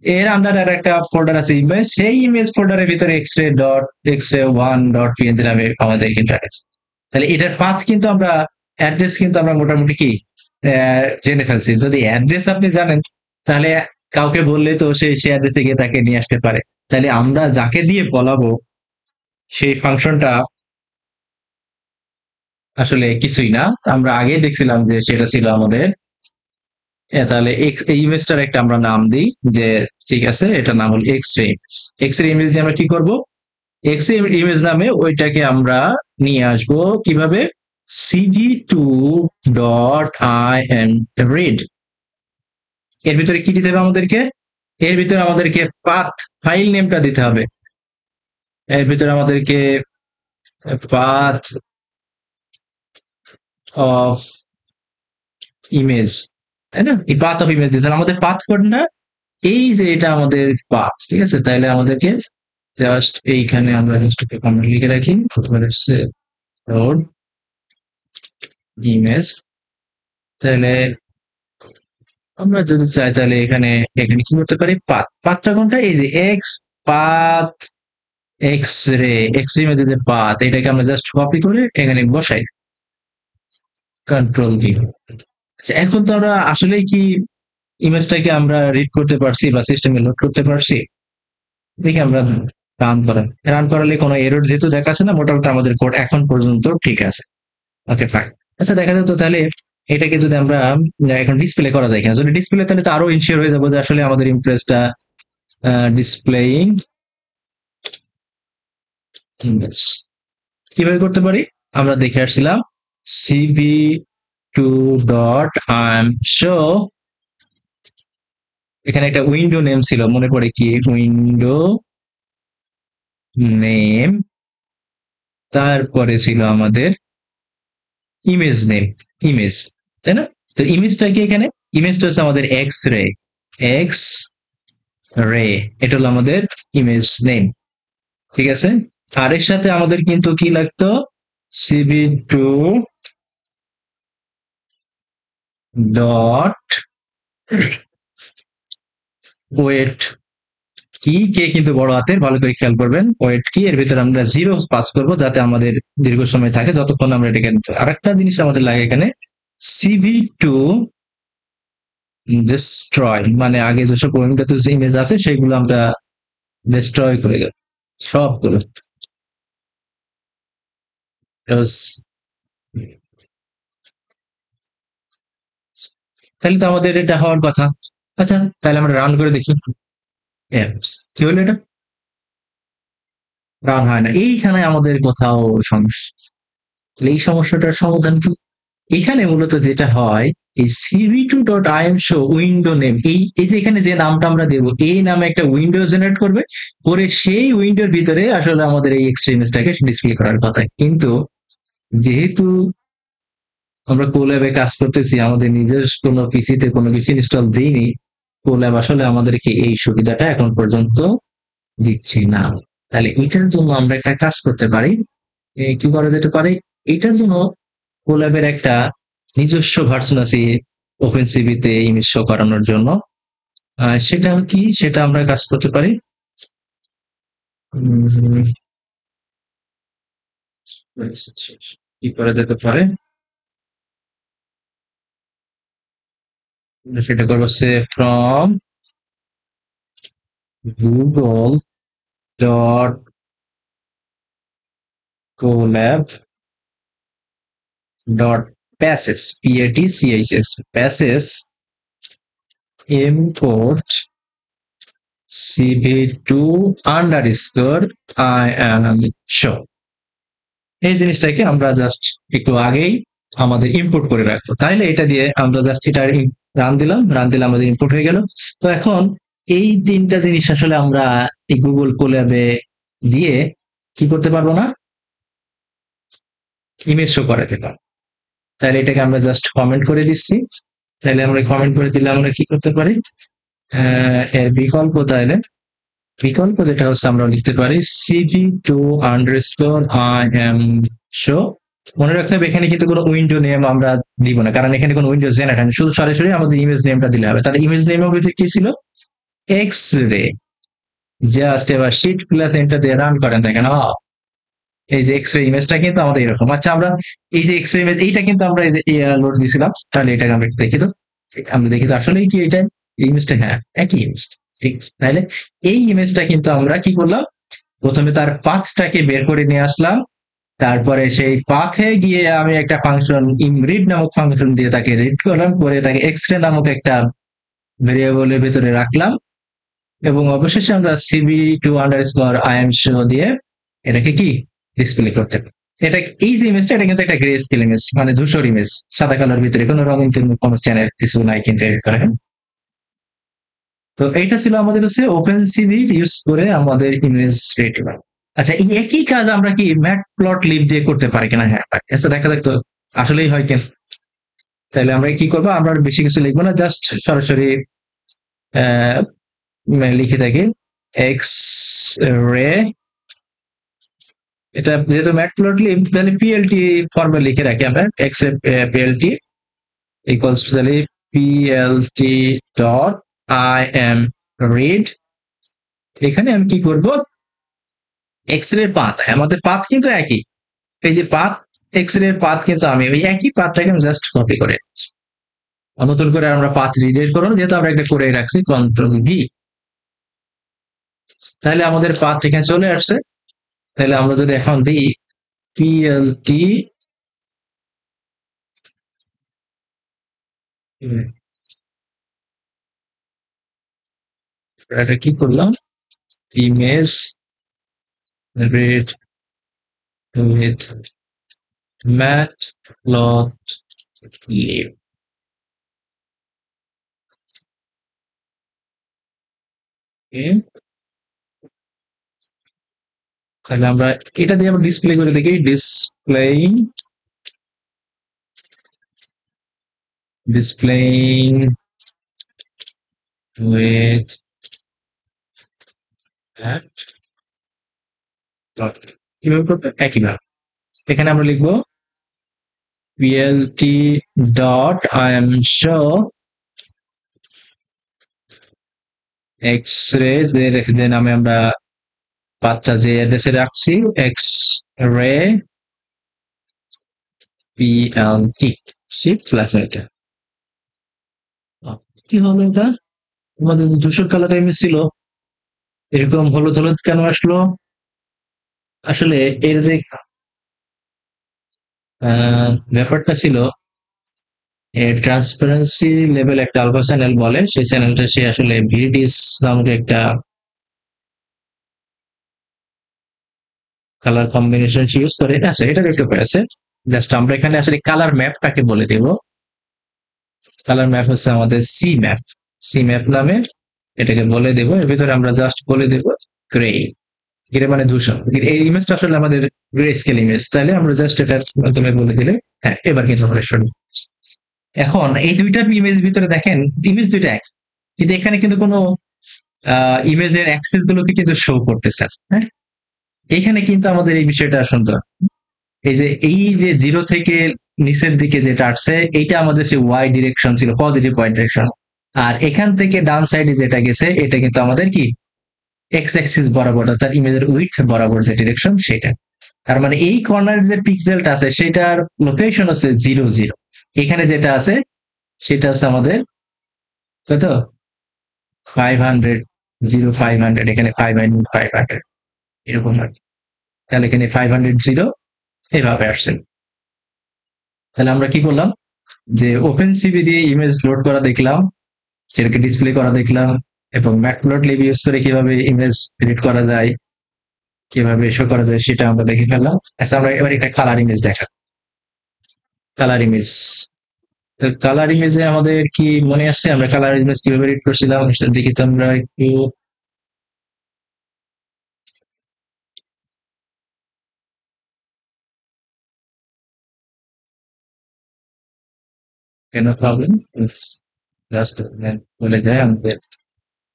এর আন্ডার আর একটা ফোল্ডার আছে ইমেজ, সেই ইমেজ ফোল্ডারের ভিতরে এক্সরে ওয়ান ডট পিএনজি নামে আমাদের ইন্টারফেস। তাহলে এটার পাথ কিন্তু আমরা, অ্যাড্রেস কিন্তু আমরা মোটামুটি কি জেনে ফেলছি। যদি অ্যাড্রেস আপনি জানেন তাহলে কাউকে বললে তো সে অ্যাড্রেসে গিয়ে তাকে নিয়ে আসতে পারে। তাহলে আমরা যাকে দিয়ে বলাবো সেই ফাংশনটা আসলে কিছুই না, আমরা আগে দেখছিলাম যে সেটা ছিল আমাদের তাহলে এই ইমেজটার একটা আমরা নাম দিই যে ঠিক আছে এটা নাম হল X ray. X ray image দিয়ে আমরা কি করব, এক্স রে ইমেজ নামে ওইটাকে আমরা নিয়ে আসব কিভাবে, cv2.imread, এর ভিতরে কি দিতে হবে আমাদেরকে, এর ভিতরে আমাদেরকে পাথ ফাইল নেমটা দিতে হবে, এর ভিতরে আমাদেরকে পাথ অফ ইমেজ, তাই না, এই পাথ অফ ইমেজ দিতে আমাদের পাথ কোডটা এই যে এটা আমাদের পাথ, ঠিক আছে। তাহলে আমাদেরকে জাস্ট এইখানে আমরা জাস্ট কমেন্ট লিখে রাখি রোড ইমেজ, তাহলে আমরা যদি চাই তাহলে এখানে এখানে কি করতে পারি, পাথটা কোনটা, এই যে এক্স পাথ এক্স রে ইমেজের যে পাথ, এটাকে আমরা জাস্ট কপি করে এখানে বসাই, কন্ট্রোল ভি। আচ্ছা, এখন তো আমরা আসলে কি ইমেজটাকে আমরা রিড করতে পারছি বা সিস্টেমে লোড করতে পারছি, দেখি আমরা রান করালে কোনো এরর যেহেতু দেখাচ্ছে না, মোটামুটি আমাদের কোড এখন পর্যন্ত ঠিক আছে। Okay fine. আচ্ছা দেখা যেত তাহলে এটাকে যদি আমরা এখন ডিসপ্লে করা যায় কিনা, যদি ডিসপ্লে তাহলে তো আরো ইনশিওর হয়ে যাবো যে আসলে আমাদের ইমপ্রেসটা ডিসপ্লেইং ইমেজ। কিভাবে করতে পারি, আমরা দেখে আসছিলাম cv2.imshow, এখানে একটা উইন্ডো নেম ছিল, মনে পড়ে কি, উইন্ডো নেম, তারপরে ছিল আমাদের ইমেজ নেম, ইমেজ, তাই না? তো ইমেজটা কি, এখানে ইমেজটা হচ্ছে আমাদের এক্স রে, এক্স রে, এটা হলো আমাদের ইমেজ নেম, ঠিক আছে। আর এর সাথে আমাদের কিন্তু কি লাগতো, cv2 ডট ওয়েট কি, কে কিন্তু বড় হাতের, ভালো করে খেয়াল করবেন, ওয়েট কি এর ভিতরে আমরা জিরো পাস করব যাতে আমাদের দীর্ঘ সময় থাকে, যতক্ষণ আমরা এটাকে, আরেকটা জিনিস আমাদের লাগে এখানে, cv2 ডিস্ট্রয়, মানে আগে যেসব উইন্ডোতে ইমেজ আছে সেগুলো আমরা ডিস্ট্রয় করে দেব সবগুলো। তাহলে তো আমাদের এটা হওয়ার কথা। আচ্ছা, তাহলে আমরা রান করে দেখি। অ্যাপস কি হলো, এটা রান হয় না, এইখানে আমাদের কোথাও সমস্যা। তাহলে এই সমস্যাটার সমাধান কি? এখানে মূলত যেটা হয়, এই cv2.imshow উইন্ডো নেম, এই যে এখানে যে নামটা আমরা দেবো, এই নামে একটা উইন্ডো জেনারেট করবে, করে সেই উইন্ডোর ভিতরে আসলে আমাদের এই এক্সট্রিমসটাকে ডিসপ্লে করার কথা। কিন্তু যেহেতু আমরা কোল্যাবে কাজ করতেছি, আমাদের নিজের কোনো পিসিতে কোনো কিছু ইনস্টল দিইনি, কোল্যাব আসলে আমাদেরকে এই সুবিধাটা এখন পর্যন্ত দিচ্ছি না। তাহলে এটার জন্য আমরা একটা কাজ করতে পারি। কি করা যেতে পারে, এটার জন্য কোল্যাবের একটা নিজস্ব ভার্সন আছে ওপেন সিভিতে ইমেজ শো করানোর জন্য। সেটা কি, সেটা আমরা কাজ করতে পারি। কি করা যেতে পারে, সেটা করবো say from Google dot colab dot patches, PATCHS, patches import cv2 underscore show। এই জিনিসটাকে আমরা জাস্ট একটু আগেই আমাদের ইম্পোর্ট করে রাখবো, তাহলে এটা দিয়ে আমরা জাস্ট এটা রান দিলাম, রান দিলে আমাদের ইম্পোর্ট হয়ে গেল। তো এখন এই তিনটা জিনিস আসলে আমরা এই গুগল কোল্যাবে দিয়ে কি করতে পারবো না, ইমেজ শো করাতে পারবো। তাহলে এটাকে আমরা জাস্ট কমেন্ট করে দিচ্ছি। তাহলে আমরা কমেন্ট করে দিলে আমরা কি করতে পারি, এর বিকল্প, তাহলে বিকল্প যেটা হচ্ছে আমরা লিখতে পারি cv2_im_show। মনে রাখতে হবে এখানে কিন্তু কোনো উইন্ডো নেম আমরা দিব না, কারণ এখানে কোনো উইন্ডো জেনারেট হয় না, শুধু সরাসরি আমাদের ইমেজ নেমটা দিলে হবে। তাহলে ইমেজ নেমের ভিতরে কি ছিল, এক্স রে। জাস্ট এবার শিফট প্লাস এন্টার দিয়ে রান করেন, দেখেন এই যে এক্স রে ইমেজটা কিন্তু আমাদের এরকম। আচ্ছা, আমরা এই যে এক্স রে ইমেজ, এইটা কিন্তু আমরা এই যে লোড দিয়েছিলাম, তাহলে এটাকে আমরা দেখি তো, আমরা দেখি তো আসলে কি এটা ইমেজটা, হ্যাঁ একই ইমেজ, ঠিক আছে। তাহলে এই ইমেজটা কিন্তু আমরা কি করলাম, প্রথমে তার পাথটাকে বের করে নিয়ে আসলাম, তারপরে সেই পাথে গিয়ে আমি একটা ফাংশন ইমরিড নামক ফাংশন দিয়ে তাকে রিড করলাম, করে তাকে এক্সরে নামক একটা ভেরিয়েবলের ভিতরে রাখলাম, এবং অবশেষে আমরা cv2_imshow দিয়ে এটাকে কি ডিসপ্লে করতে পারি। এটা এই যে ইমেজটা, এটা কিন্তু একটা গ্রে স্কেল ইমেজ, মানে ধূসর ইমেজ, সাদা কালার ভিতরে কোনো রঙিন কোনো চ্যানেল কিছু নাই কিন্তু এর করে। তো এইটা ছিল আমাদের হচ্ছে ওপেন সিভি ইউজ করে আমাদের ইমেজ রেট। আচ্ছা, এই একই কাজ আমরা কি ম্যাট প্লট লিভ দিয়ে করতে পারি কিনা, হ্যাঁ আচ্ছা দেখা যাক তো আসলেই হয় কেন। তাহলে আমরা কি করবো, আমরা বেশি কিছু লিখবো না, জাস্ট সরাসরি লিখে থাকি এক্স রে, এটা যেহেতু ম্যাট প্লট লিভ, তাহলে পিএলটি ফর্মে লিখে রাখি আমরা, X ray PLT equals to, তাহলে PLT dot imread. এখানে আমি কি করব, এক্স রে পাথ, আমাদের পাথ কিন্তু একই, এই যে পাথ, এক্স রে পাথ কিন্তু আমি ওই একই পাথটাকে আমি জাস্ট কপি করে নতুন করে আমরা পাথ রিডেট করবো, যেহেতু আমরা একটা করে রাখছি কন্ট্রোল V। তাহলে আমাদের পাথ এখানে চলে আসছে। তাহলে আমরা যদি এখন দিই পিএলটি, এটা কি করলাম, ইমেজ রেড উইথ matplotlib। তাহলে আমরা এটা দিয়ে আমরা ডিসপ্লে করে দেখি, displaying with that plot। কিভাবে করতে? একইভাবে এখানে আমরা লিখবো plt dot imshow x-ray যে নামে আমরা পাথটা যে অ্যাড্রেসে রাখছি, x-ray plt শিফট প্লাস এটা। কি হলো এটা? আমাদের ধূসর কালার ইমেজ ছিল, এরকম হলুদ হলুদ কেন আসলো? আসলে এর যে ব্যাপারটা ছিল, এর ট্রান্সপারেন্সি লেভেল একটা আলফা চ্যানেল বলে, সেই চ্যানেলটা সে আসলে ভিডিস নামক একটা কালার কম্বিনেশন ইউজ করে। আচ্ছা, এটার একটু আছে, জাস্ট আমরা এখানে আসলে কালার ম্যাপটাকে বলে দেব। কালার ম্যাপ হচ্ছে আমাদের সি ম্যাপ নামে এটাকে বলে দেব। এর ভিতরে আমরা জাস্ট বলে দেব গ্রে। গ্রে মানে ধূসর। এই ইমেজটা আসলে আমাদের গ্রে স্কেল ইমেজ, তাহলে আমরা জাস্ট এটার মাধ্যমে বলে দিলে হ্যাঁ, এবার কিন্তু আমরা শুনি। এখন এই দুইটার ইমেজ ভিতরে দেখেন, ইমেজ দুইটা এক, কিন্তু এখানে কিন্তু কোনো ইমেজের অ্যাক্সেস গুলোকে কিন্তু শো করতেছে। হ্যাঁ, এখানে কিন্তু আমাদের এই বিষয়টা সুন্দর। এই যে 0 থেকে নিচের দিকে যেটা আসছে, এইটা আমাদের সে ওয়াই ডিরেকশন ছিল, পজিটিভ ওয়াই ডিরেকশন। আর এখান থেকে ডান সাইডে যেটা গেছে, এটা কিন্তু আমাদের কি এক্স অ্যাক্সিস বরাবর, অর্থাৎ ইমেজের উইথ বরাবর যে ডিরেকশন সেটা। তার মানে এই কর্নার যে পিক্সেলটা আছে সেটার লোকেশন হচ্ছে 0 0। এখানে যেটা আছে সেটা হচ্ছে আমাদের কত, 500, 0500, এখানে 500 এরকম আর কি। তাহলে এখানে 500 এভাবে আসছে। তাহলে আমরা কি করলাম, যে ওপেন সিভি দিয়ে ইমেজ লোড করা দেখলাম, সেটাকে ডিসপ্লে করা দেখলাম, এবং ম্যাটপ্লটলিব ইউজ করে কিভাবে ইমেজ এডিট করা যায়, কিভাবে শো করা যায় সেটা আমরা দেখে ফেললাম। আচ্ছা, আমরা এবার একটা কালার ইমেজ দেখা। কালার ইমেজ, তো কালার ইমেজে আমাদের কি মনে আসছে আমরা কালার ইমেজ কিভাবে এডিট করছিলাম? দেখি তো আমরা একটু। কেন প্রবলেম? জাস্ট বলে যায় আমাদের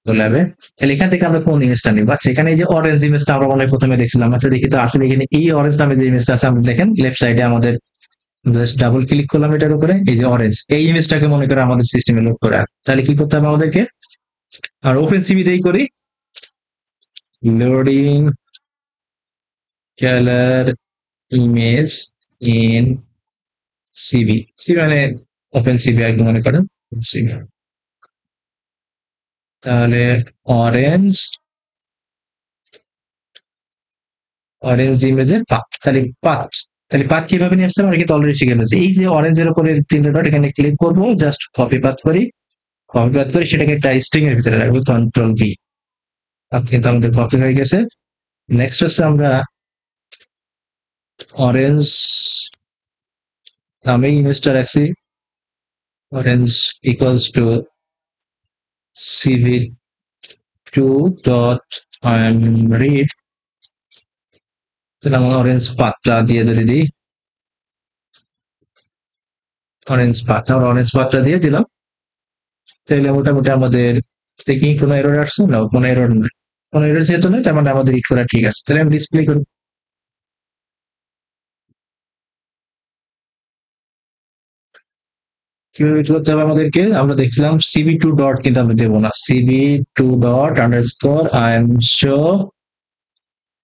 চলে যাবে। তাহলে এখান থেকে আমরা কোন ইমেজটা নিব? আচ্ছা, এখানে এই যে অরেঞ্জ ইমেজটা আমরা মনে হয় প্রথমে দেখছিলাম। আচ্ছা, দেখি তো আসলে এখানে এই অরেঞ্জ নামে যে ইমেজটা আছে, আপনি দেখেন লেফট সাইডে আমাদের, জাস্ট ডাবল ক্লিক করলাম এটার উপরে, এই যে অরেঞ্জ, এই ইমেজটাকে মনে করে আমাদের সিস্টেমে লোড করে। তাহলে কি করতে হবে আমাদেরকে? আর ওপেন সিভি দিয়েই করি, loading colour image in CV. CV মানে ওপেন সিভি আর কি মনে করেন সিভি। তাহলে অরেঞ্জ ইমেজের পাথ, তাহলে পাথ কিভাবে নিয়ে আসতে হবে আমরা কিন্তু অলরেডি শিখে ফেলছি। এই যে অরেঞ্জের উপরে তিনটা ডট, এখানে ক্লিক করবো, জাস্ট কপি পাথ করি, সেটাকে একটা স্ট্রিং এর ভিতরে রাখবো, কন্ট্রোল ভি। কিন্তু আমাদের কপি হয়ে গেছে। নেক্সট হচ্ছে আমরা অরেঞ্জ নামে ইমেজটা রাখছি, orange equals to cv2 dot read। তাহলে আমরা অরেঞ্জ পাথটা দিয়ে যদি দিই, অরেঞ্জ পাথটা দিয়ে দিলাম, তাহলে মোটামুটি আমাদের দেখি কোনো এরর আসছে না, কোনো এরর নেই, কোনো এরর যেহেতু নেই, তার মানে আমাদের ইট করা ঠিক আছে। তাহলে আমি ডিসপ্লে করি। কিভাবে ইট করতে হবে আমাদেরকে? আমরা দেখছিলাম cv2 ডট, কিন্তু আমরা দেবো না, cv2 dot underscore imshow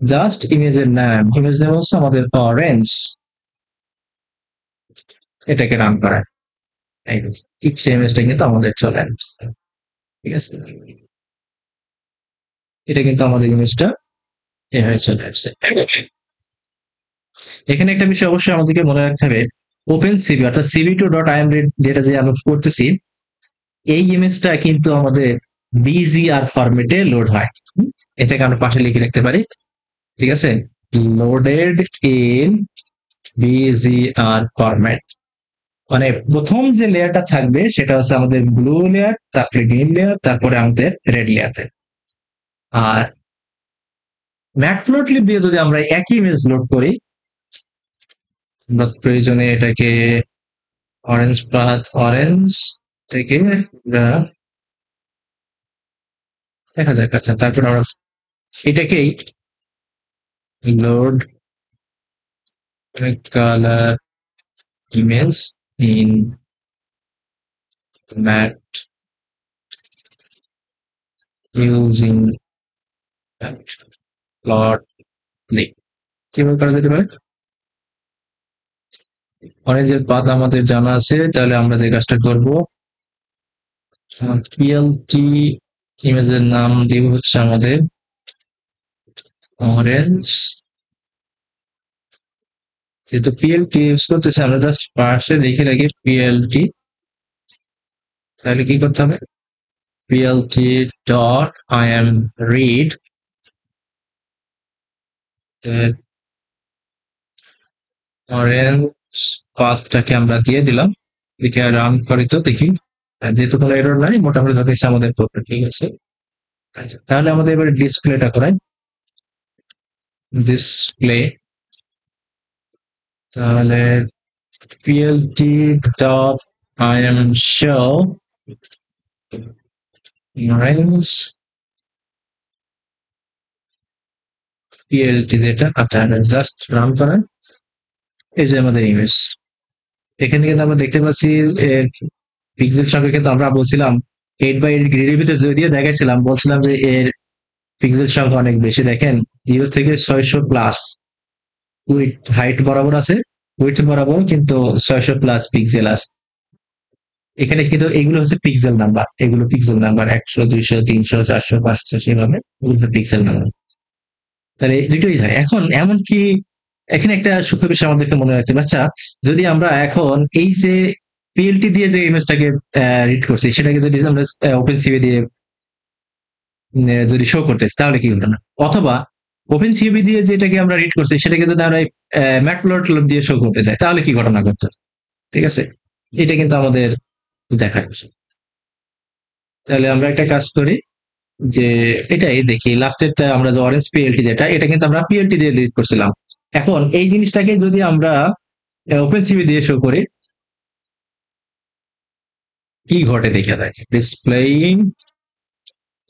just ইমেজের নাম, ইমেজ নেম হচ্ছে আমাদের অরেঞ্জ, এটাকে রান করা। ঠিক সেই ইমেজটা কিন্তু আমাদের চলে আসছে। ঠিক আছে, এটা কিন্তু আমাদের ইমেজটা এভাবে চলে আসছে। এখানে একটা বিষয় অবশ্যই আমাদেরকে মনে রাখতে হবে, ওপেন সিভি অর্থাৎ cv2 ডট im যেটা যে আমরা করতেছি, এই ইমেজটা কিন্তু আমাদের BGR ফরম্যাটে লোড হয়। এটাকে আমরা পাশে লিখে রাখতে পারি। ঠিক আছে, লোডেড ইন BGR ফরম্যাট, মানে প্রথম যে লেয়ারটা থাকবে সেটা হচ্ছে আমাদের ব্লু লেয়ার, তারপরে গ্রিন লেয়ার, তারপরে আমাদের রেড লেয়ার। আর ম্যাটপ্লটলিব দিয়ে যদি আমরা একই ইমেজ লোড করি, আমরা প্রয়োজনে এটাকে অরেঞ্জ পাথ অরেঞ্জ থেকে দেখা যাক। আচ্ছা, তারপর আমরা এটাকেই load colour image in mat using Matplotlib কিভাবে করা যেতে পারে? অরেঞ্জের পাথ আমাদের জানা আছে, তাহলে আমরা যে কাজটা করবো পিএলটি ইমেজের নাম দিব হচ্ছে আমাদের অরেঞ্জ। যেহেতু পিএলটি ইউজ করতেছে আমরা জাস্ট পাশে লিখে রাখি পিএলটি, তাহলে কি করতে হবে PLT dot imread orange পাথটাকে আমরা দিয়ে দিলাম, লিখে রান করি তো দেখি। যেহেতু কোনো এরর নাই, মোটামুটি ধরেছে আমাদের প্রোগ্রাম ঠিক আছে। আচ্ছা, তাহলে আমাদের এবার ডিসপ্লেটা করাই, ডিসপ্লে। তাহলে PLT dot I am show orange PLT যেটা, আচ্ছা জাস্ট রান করেন। এই যে আমাদের ইমেজ, এখানে কিন্তু আমরা দেখতে পাচ্ছি পিক্সেল সংখ্যা কিন্তু আমরা বলছিলাম 8x8 গ্রিডের ভিতরে যদিও দেখাইছিলাম, বলছিলাম যে এর পিক্সেল সংখ্যা অনেক বেশি। দেখেন 0 থেকে 600 প্লাস উইথ হাইট বরাবর আছে, উইথ বরাবর কিন্তু 600 প্লাস পিক্সেল আছে এখানে। কিন্তু এগুলো হচ্ছে পিক্সেল নাম্বার, এগুলো পিক্সেল নাম্বার 100 200 300 400 500 সেভাবে এগুলো পিক্সেল নাম্বার। তাহলে দুটোই যায়। এখন এমন কি এখানে একটা সূক্ষ্ম বিষয় আমাদেরকে মনে রাখতে হবে। আচ্ছা, যদি আমরা এখন এই যে পিএলটি দিয়ে যে ইমেজটাকে রিড করছি সেটাকে যদি আমরা ওপেন সিভি দিয়ে যদি শো করতে তাহলে কি হলো না, অথবা ওপেন সিভি দিয়ে যেটাকে আমরা রিড করছি সেটাকে যদি আমরা ম্যাটপ্লটলিব দিয়ে শো করতে চাই তাহলে কি ঘটনা ঘটতো, ঠিক আছে? এটা কিন্তু আমাদের দেখার বিষয়। তাহলে আমরা একটা কাজ করি যে এটাই দেখি লাস্টেরটা, আমরা যে অরেঞ্জ পিএলটি যেটা, এটা কিন্তু আমরা পিএলটি দিয়ে রিড করছিলাম। এখন এই জিনিসটাকে যদি আমরা ওপেন সিভি দিয়ে শো করি কি ঘটে দেখে থাকে, displaying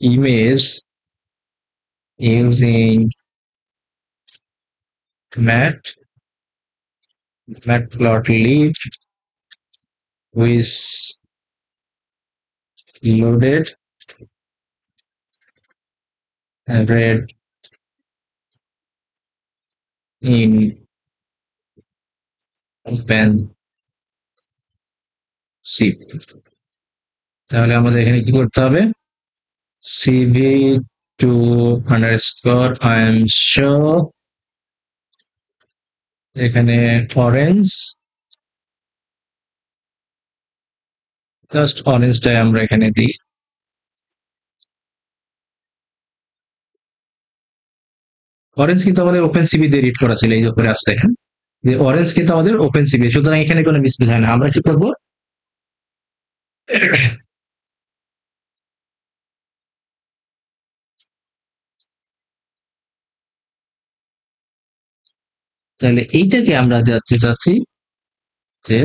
image using matplotlib with loaded red in open cv। তাহলে আমাদের এখানে কি করতে হবে, cv2_imshow এখানে অরেঞ্জ, জাস্ট অরেঞ্জটাই আমরা এখানে দিই। অরেঞ্জ কিন্তু আমাদের ওপেন সিভি দিয়ে রিড করা ছিল, এই যে উপরে আসতে দেখেন যে অরেঞ্জ কিন্তু আমাদের ওপেন সিভি, সুতরাং এখানে কোনো মিসপ্লেস হয় না। আমরা কি করবো, তাহলে এইটাকে আমরা যাচ্ছি যে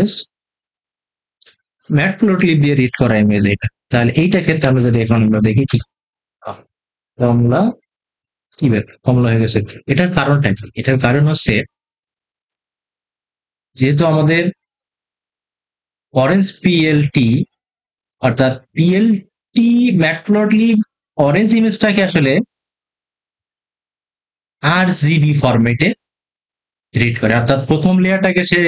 ম্যাটপ্লটলিব দিয়ে রিড করা ইমেজ এটা। তাহলে এইটা ক্ষেত্রে আমরা যদি এখন আমরা দেখি ঠিক কমলা, কি ব্যাপার কমলা হয়ে গেছে, এটার কারণটা কি? এটার কারণ হচ্ছে যেহেতু আমাদের অরেঞ্জ পিএলটি অর্থাৎ পিএলটি ম্যাটপ্লটলিব অরেঞ্জ ইমেজটাকে আসলে RGB ফরম্যাটে রিড করে, অর্থাৎ প্রথম লেয়ারটাকে সে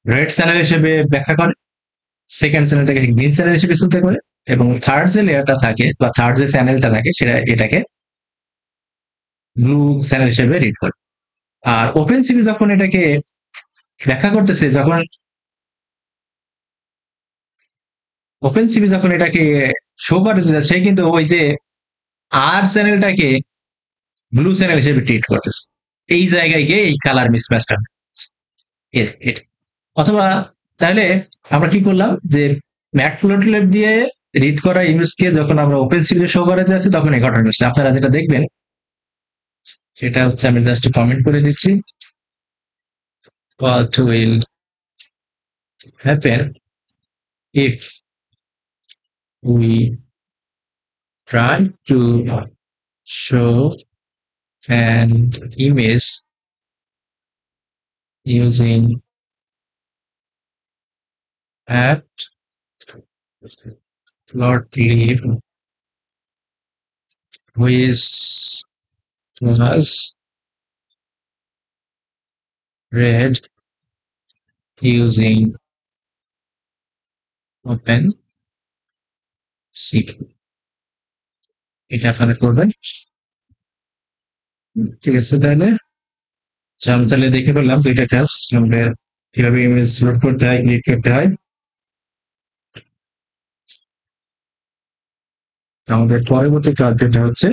রেড চ্যানেল হিসেবে ব্যাখ্যা করে, সেকেন্ড চ্যানেলটাকে গ্রিন চ্যানেল হিসেবে চিন্তা করে, এবং থার্ড যে লেয়ারটা থাকে বা থার্ড যে চ্যানেলটা থাকে সেটা এটাকে ব্লু চ্যানেল হিসেবে রিড করে। আর ওপেন সিভি যখন এটাকে ব্যাখ্যা করতেছে, যখন ওপেন সিভি যখন এটাকে শো করে সে কিন্তু ওই যে আর চ্যানেলটাকে ব্লু চ্যানেল হিসেবে ট্রিট করতেছে। এই জায়গায় গিয়ে এই কালার মিসম্যাচটা, এটা অথবা তাহলে আমরা কি করলাম যে ম্যাটপ্লটলিব দিয়ে রিড করা ইমেজকে যখন আমরা ওপেন সিভিতে শো করা যাচ্ছে তখন এই ঘটনা হচ্ছে। আপনারা যেটা দেখবেন সেটা হচ্ছে আমি জাস্ট কমেন্ট করে দিচ্ছি, what will happen if we try to show an image using matplotlib which was read using OpenCV। এটা আপনারা করবেন। ঠিক আছে, তাহলে আমি তাহলে দেখে ফেললাম দুইটা কাজ আমাদের কিভাবে ইমেজ লোড করতে হয়, ক্রিয়েট করতে হয়। আমাদের পরবর্তী কাজ যেটা হচ্ছে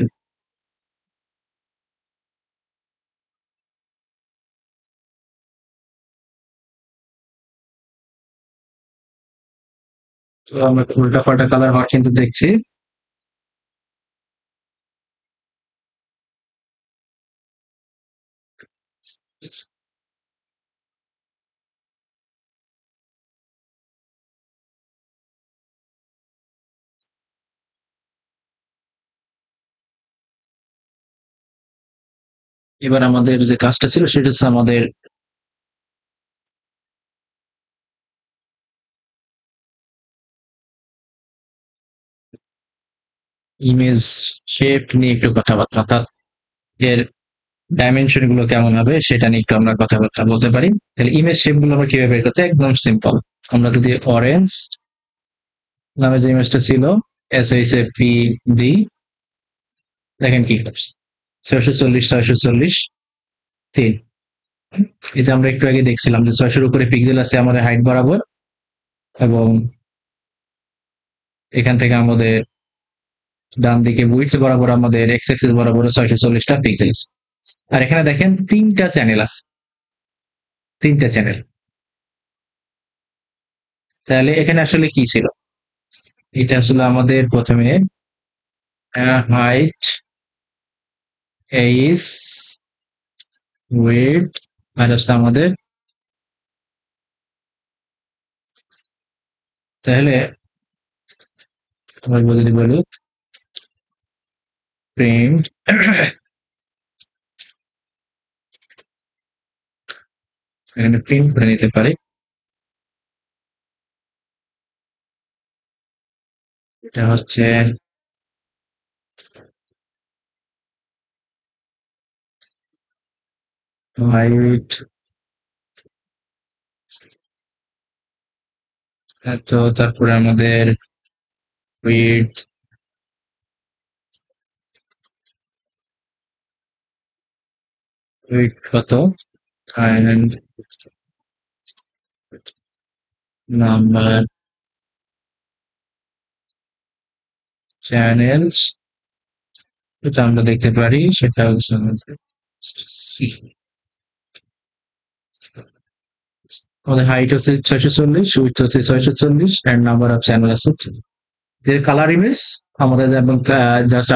তো আমরা উল্টা পাল্টা কালার হওয়ার কিন্তু দেখছি। এবার আমাদের যে কাজটা ছিল সেটা হচ্ছে আমাদের ইমেজ শেপ নিয়ে একটু কথাবার্তা, অর্থাৎ এর ডাইমেনশন গুলো কেমন হবে সেটা নিয়ে একটু আমরা কথাবার্তা বলতে পারি। তাহলে ইমেজ শেপ গুলো আমরা কিভাবে বের করতে, একদম সিম্পল। আমরা যদি অরেঞ্জ নামে যে ইমেজটা ছিল SHAP দিই, দেখেন কি করছে 640 3। এই যে আমরা একটু আগে দেখছিলাম যে 600 উপরে পিক্সেল আছে আমাদের হাইট বরাবর, এবং এখান থেকে আমাদের ডান দিকে উইডথ বরাবর আমাদের এক্স অ্যাক্সিস বরাবর 640টা পিক্সেল। আর এখানে দেখেন তিনটা চ্যানেল আছে, তিনটা চ্যানেল। তাহলে এখানে আসলে কি ছিল, এটা আসলে আমাদের প্রথমে হাইট, এইস, ওয়েট, আর হচ্ছে আমাদের, তাহলে আমরা যদি বলি প্রিন্ট এখানে প্রিন্ট করে নিতে পারি। এটা হচ্ছে হাইট এত, তারপরে আমাদের উইডথ, উইডথ কত, and number channels, এটা আমরা দেখতে পারি। সেটা হচ্ছে আমাদের হাইট হচ্ছে 640, উইডথ হচ্ছে 640, এন্ড নাম্বার অফ চ্যানেল আছে। এর কালার ইমেজ আমাদের এবং জাস্ট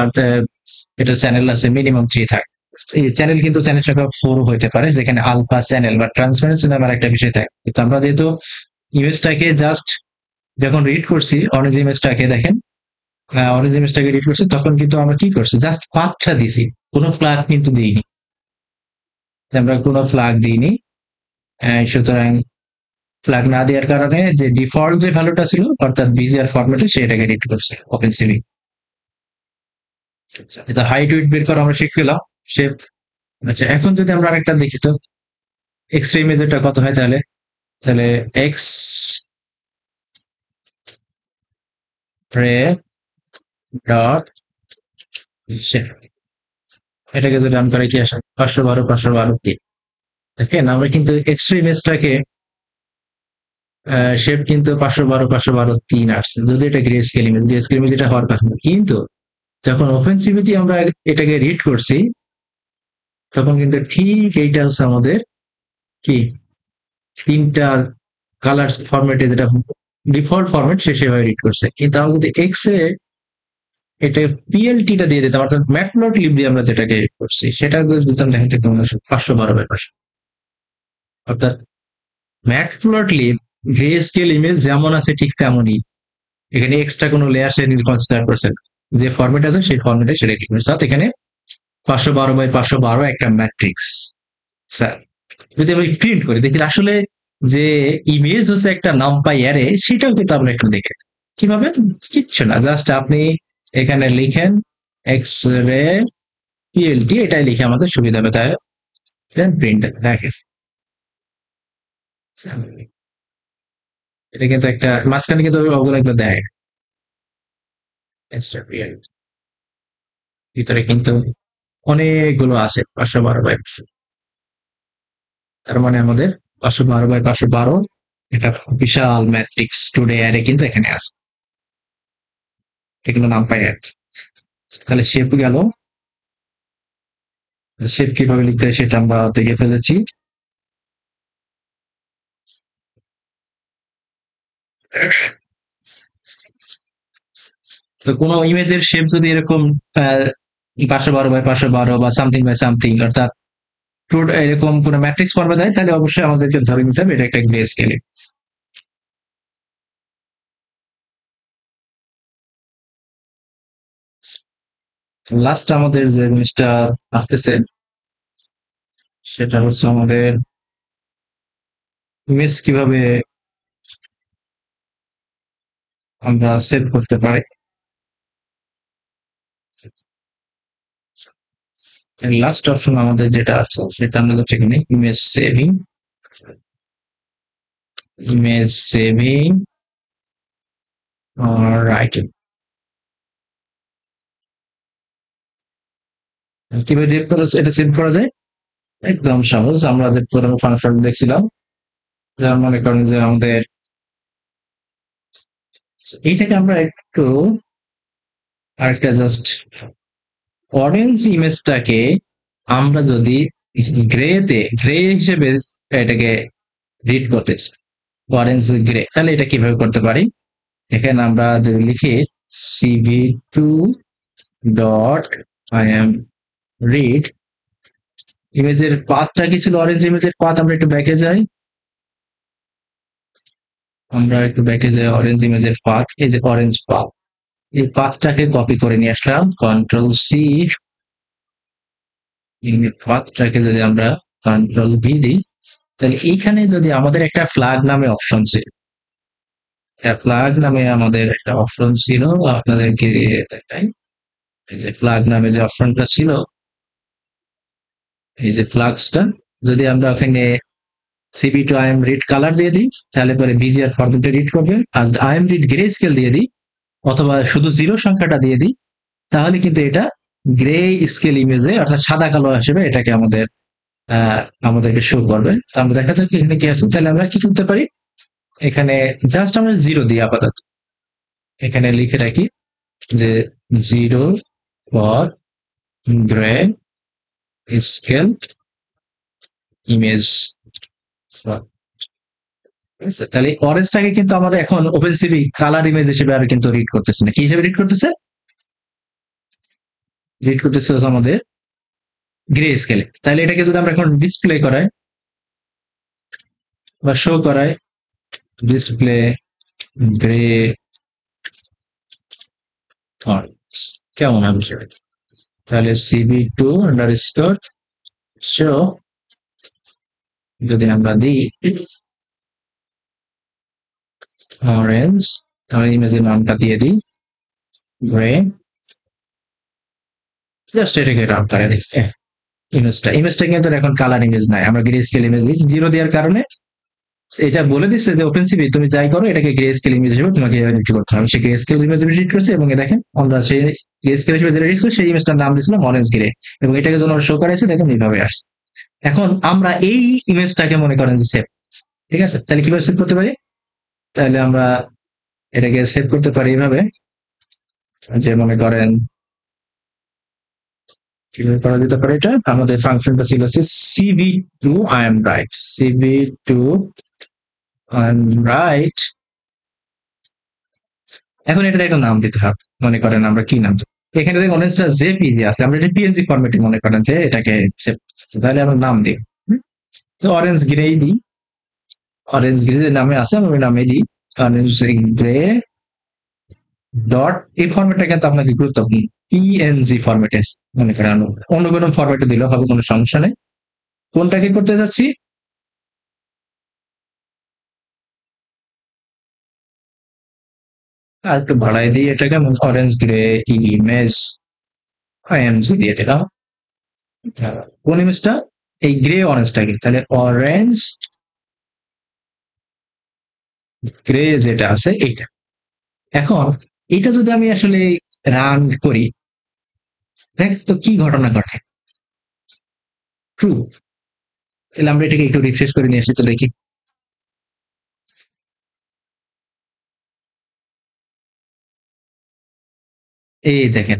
এটা চ্যানেল আছে মিনিমাম 3 থাকে। এই চ্যানেল কিন্তু চ্যানেল সংখ্যা 4 হইতে পারে, যেখানে আলফা চ্যানেল বা ট্রান্সপারেন্সি নামের একটা বিষয় থাকে। কিন্তু আমরা যেহেতু ইমেজটাকে জাস্ট যখন রিড করছি অরেঞ্জ ইমেজটাকে, দেখেন অরেঞ্জ ইমেজটাকে রিড করছি তখন কিন্তু আমরা কি করছি, জাস্ট পাথটা দিছি, কোনো ফ্ল্যাগ কিন্তু দিইনি, আমরা কোনো ফ্ল্যাগ দিইনি। সুতরাং ফ্ল্যাগ না দেওয়ার কারণে যে ডিফল্ট যে ভ্যালুটা ছিল অর্থাৎ বিজিআর ফরম্যাটে সেটাকে রিড করছে ওপেনসিভি। এটা হাইট উইডথ বের করা আমরা শিখে গেলাম, শেপ। আচ্ছা, এখন যদি আমরা আরেকটা দেখি তো এক্স রে ইমেজটা কত হয়, তাহলে তাহলে এক্স রে ডট এটাকে যদি রান করে কি আসে 512 কি। দেখেন আমরা কিন্তু এক্স রে ইমেজটাকে শেপ কিন্তু 512 আসছে, যদি এটা grey scale image, grey scale image এটা হওয়ার কথা না। কিন্তু যখন ওপেনসিভিতে আমরা এটাকে রিড করছি তখন কিন্তু ঠিক এইটা হচ্ছে আমাদের কি তিনটা কালার ফরম্যাটে যেটা ডিফল্ট ফরম্যাট সে সেভাবে রিড করছে, কিন্তু আমরা যদি এক্স এ এটা পিএলটিটা দিয়ে দিতাম, অর্থাৎ ম্যাটপ্লটলিব দিয়ে আমরা যেটাকে করছি সেটা যদি দিতাম, দেখেন তো কেমন আসে 512/500। অর্থাৎ ম্যাটপ্লটলিব গ্রে স্কেল ইমেজ যেমন আছে ঠিক তেমনই, এখানে এক্সট্রা কোনো লেয়ার সে কনসিডার করছে না। যে ফরম্যাট আছে সেই ফরম্যাটে সেটা কি করছে, অর্থাৎ এখানে 512/512 একটা ম্যাট্রিক্স। স্যার যদি আমি প্রিন্ট করি দেখি আসলে যে ইমেজ হচ্ছে একটা নামপাই অ্যারে, সেটাও কিন্তু আমরা একটু দেখে কিভাবে। কিচ্ছু না, জাস্ট আপনি এখানে লিখেন এক্স রে পিএলটি, এটাই লিখে আমাদের সুবিধা হবে, তাই প্রিন্ট দেখেন। এটা কিন্তু একটা মাঝখানে কিন্তু ওগুলো একটু দেয় এক্সট্রা পিএলটি, ভিতরে কিন্তু অনেকগুলো আছে 512/500। তার মানে আমাদের 512/512 এটা বিশাল ম্যাট্রিক্স টুডে অ্যারে কিন্তু এখানে আছে, এগুলো নাম পাই আর কি। তাহলে শেপ গেল, শেপ কিভাবে লিখতে হয় সেটা আমরা দেখে ফেলেছি। তো কোনো ইমেজের শেপ যদি এরকম 512/512 বা সামথিং বাই সামথিং, অর্থাৎ এরকম কোনো ম্যাট্রিক্স ফর্মে দেয়, তাহলে অবশ্যই আমাদেরকে ধরে নিতে হবে এটা একটা গ্রে স্কেল। লাস্ট আমাদের যে জিনিসটা আসতেছে সেটা হচ্ছে আমাদের ইমেজ কিভাবে আমরা সেভ করতে পারি। লাস্ট অপশন আমাদের যেটা আছে সেটা আমরা হচ্ছে এখানে image saving, image saving writing. কিভাবে এটা সেভ করা যায়, একদম সহজ। আমরা যে পুরোনো ফাংশন দেখছিলাম, যেমন মনে করেন যে আমাদের এইটাকে আমরা একটু আরেকটা জাস্ট অরেঞ্জ ইমেজটাকে আমরা যদি গ্রে হিসেবে এটাকে রিড করতে অরেঞ্জ গ্রে, তাহলে এটা কিভাবে করতে পারি। এখানে আমরা যদি লিখি cv2 dot I am read, ইমেজের পাথটা কি ছিল, অরেঞ্জ ইমেজের পাথ, আমরা একটু ব্যাকে যাই, অরেঞ্জ ইমেজের পাথ, এই যে অরেঞ্জ পাথ, এই পাথটাকে কপি করে নিয়ে আসলাম, কন্ট্রোল সি, পাথটাকে যদি আমরা কন্ট্রোল ভি দিই, তাহলে এইখানে যদি আমাদের একটা ফ্ল্যাগ নামে অপশন ছিল, ফ্ল্যাগ নামে আমাদের একটা অপশন ছিল, আপনাদেরকে দেখাই। এই যে ফ্ল্যাগ নামে যে অপশনটা ছিল, এই যে ফ্ল্যাগসটা, যদি আমরা ওখানে CV two I am read colour দিয়ে দিই, তাহলে পরে বিজিআর ফরম্যাটে রিড করবে। আর imread greyscale দিয়ে দিই, অথবা শুধু জিরো সংখ্যাটা দিয়ে দিই, তাহলে কিন্তু এটা গ্রে স্কেল ইমেজে অর্থাৎ সাদা কালো হিসেবে এটাকে আমাদেরকে শো করবে। তো আমরা দেখা যাক এখানে কি আছে, তাহলে আমরা কি করতে পারি, এখানে জাস্ট আমরা জিরো দিই আপাতত, এখানে লিখে রাখি যে zero for grey scale image. তাহলে অরেঞ্জটাকে কিন্তু আমাদের এখন ওপেন সিভি কালার ইমেজ হিসেবে আর কিন্তু রিড করতেছে না, কি হিসেবে রিড করতেছে আমাদের গ্রে স্কেলে। তাহলে এটাকে যদি আমরা এখন ডিসপ্লে করাই বা শো করাই, ডিসপ্লে গ্রে কেমন হবে সেটা, তাহলে cv2 আন্ডারস্কোর শো যদি আমরা দিই অরেঞ্জ, তাহলে ইমেজের নামটা দিয়ে দিই গ্রে, জাস্ট এটাকে রান করে দেখি ইমেজটা কিন্তু এখন কালার ইমেজ নাই, আমরা গ্রে স্কেল ইমেজ জিরো দেওয়ার কারণে এটা বলে দিচ্ছে যে ওপেন সিভি তুমি যাই করো এটাকে গ্রে স্কেল ইমেজ হিসেবে তোমাকে এডিট করতে হবে। সে গ্রে স্কেল ইমেজ এডিট করছে এবং দেখেন আমরা সেই গ্রে স্কেল হিসেবে যেটা এডিট করছি সেই ইমেজটার নাম দিয়েছিলাম অরেঞ্জ গ্রে, এবং এটাকে যখন শো করাইছে দেখেন এইভাবে আসছে। এখন আমরা এই ইমেজটাকে মনে করেন যে সেভ, ঠিক আছে, তাহলে কিভাবে সেভ করতে পারি, তাহলে আমরা এটাকে সেভ করতে পারি এইভাবে, যে মনে করেন কিভাবে করা যেতে পারে, এটা আমাদের ফাংশনটা ছিল CV two I M write, CV two write. এখন এটার একটা নাম দিতে হবে। মনে করেন আমরা কি নাম দেব? এখানে দেখুন অরেঞ্জটা জেপিজি আছে, আমরা এটা পিএনজি ফরম্যাটে মনে করেন যে এটাকে save করছি। তাহলে আমরা নাম দিই। তো অরেঞ্জ গ্রে দিই। অরেঞ্জ গ্রে যে নামে আছে আমি ওই নামে দিই। অরেঞ্জ গ্রে ডট, এই ফরম্যাটটা কিন্তু আপনাকে গুরুত্বপূর্ণ। পিএনজি ফরম্যাটে মনে করেন, অন্য কোনো ফরম্যাটে দিলেও হবে, কোনো সমস্যা নেই। কোনটাকে করতে যাচ্ছি? আর একটু বাড়াই দিই এটাকে, অরেঞ্জ গ্রে ইমেজ আইএমজি দিয়ে দিলাম। কোন ইমেজটা? এই গ্রে অরেঞ্জটাকে, তাহলে অরেঞ্জ গ্রে যেটা আছে এইটা। এখন এটা যদি আমি আসলে রান করি, দেখ তো কি ঘটনা ঘটে। ট্রু। তাহলে আমরা এটাকে একটু রিফ্রেশ করে নিয়ে আসি তো দেখি। এই দেখেন,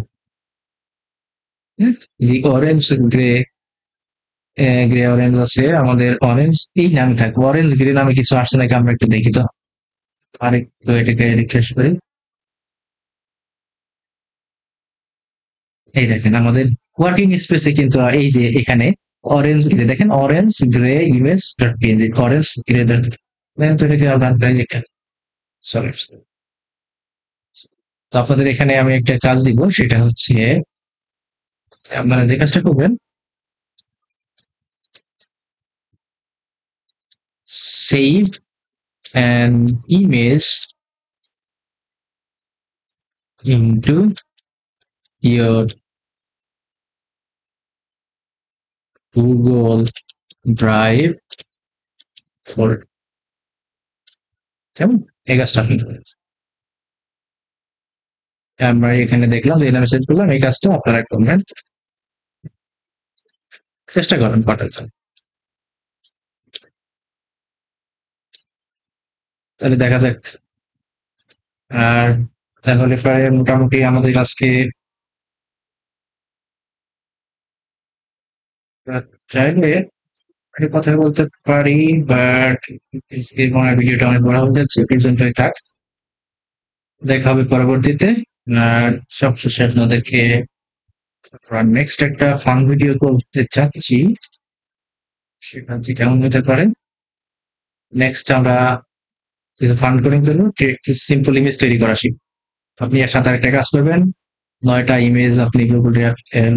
যে অরেঞ্জ গ্রে, গ্রে অরেঞ্জ আছে আমাদের, অরেঞ্জ এই নামে থাকবে, অরেঞ্জ গ্রে নামে কিছু আসছে নাকি আমরা একটু দেখি তো। আর একটু এটাকে রিফ্রেশ করি। এই দেখেন আমাদের ওয়ার্কিং স্পেসে কিন্তু এই যে এখানে অরেঞ্জ গ্রে দেখেন, orange grey image dot PNG, orange grey dot, তো এটাকে আমরা সরি। তো আপনাদের এখানে আমি একটা কাজ দিব, সেটা হচ্ছে আপনারা যে কাজটা করবেন, save an image into your Google drive folder. কেমন? এই কাজটা আপনি করবেন। আমরা এখানে দেখলাম যে এই নামে সেভ করলাম, এই কাজটা আপনারা করবেন, চেষ্টা করেন করার জন্য। তাহলে দেখা যাক। আর তাহলে প্রায় মোটামুটি আমাদের আজকে চাইলে একটা কথা বলতে পারি, বাট ভিডিওটা অনেক বড় হয়ে যাচ্ছে, এই পর্যন্তই থাক। দেখা হবে পরবর্তীতে। আর সবশেষে আপনাদেরকে নেক্সট একটা ফান ভিডিও করতে চাচ্ছি, সেটা হচ্ছে কেমন হতে পারে। নেক্সট আমরা কিছু ফান করেন জন্য সিম্পল ইমেজ তৈরি করা শিখব। আপনি এর সাথে একটা কাজ করবেন, ৯টা ইমেজ আপনি গুগল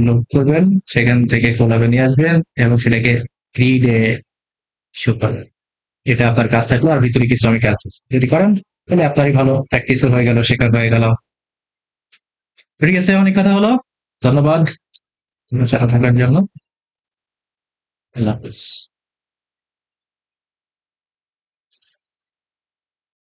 লোড করবেন, সেখান থেকে কোলাবে নিয়ে আসবেন এবং সেটাকে গ্রিডে শো করবেন। এটা আপনার কাজ থাকলো, আর ভিতরে কিছু আমি কাজ আছে। যদি করেন তাহলে আপনারই ভালো, প্র্যাকটিসও হয়ে গেল, শেখা হয়ে গেল। ঠিক আছে, অনেক কথা হলো। ধন্যবাদ সাথে থাকার জন্য। আল্লাহ হাফিজ।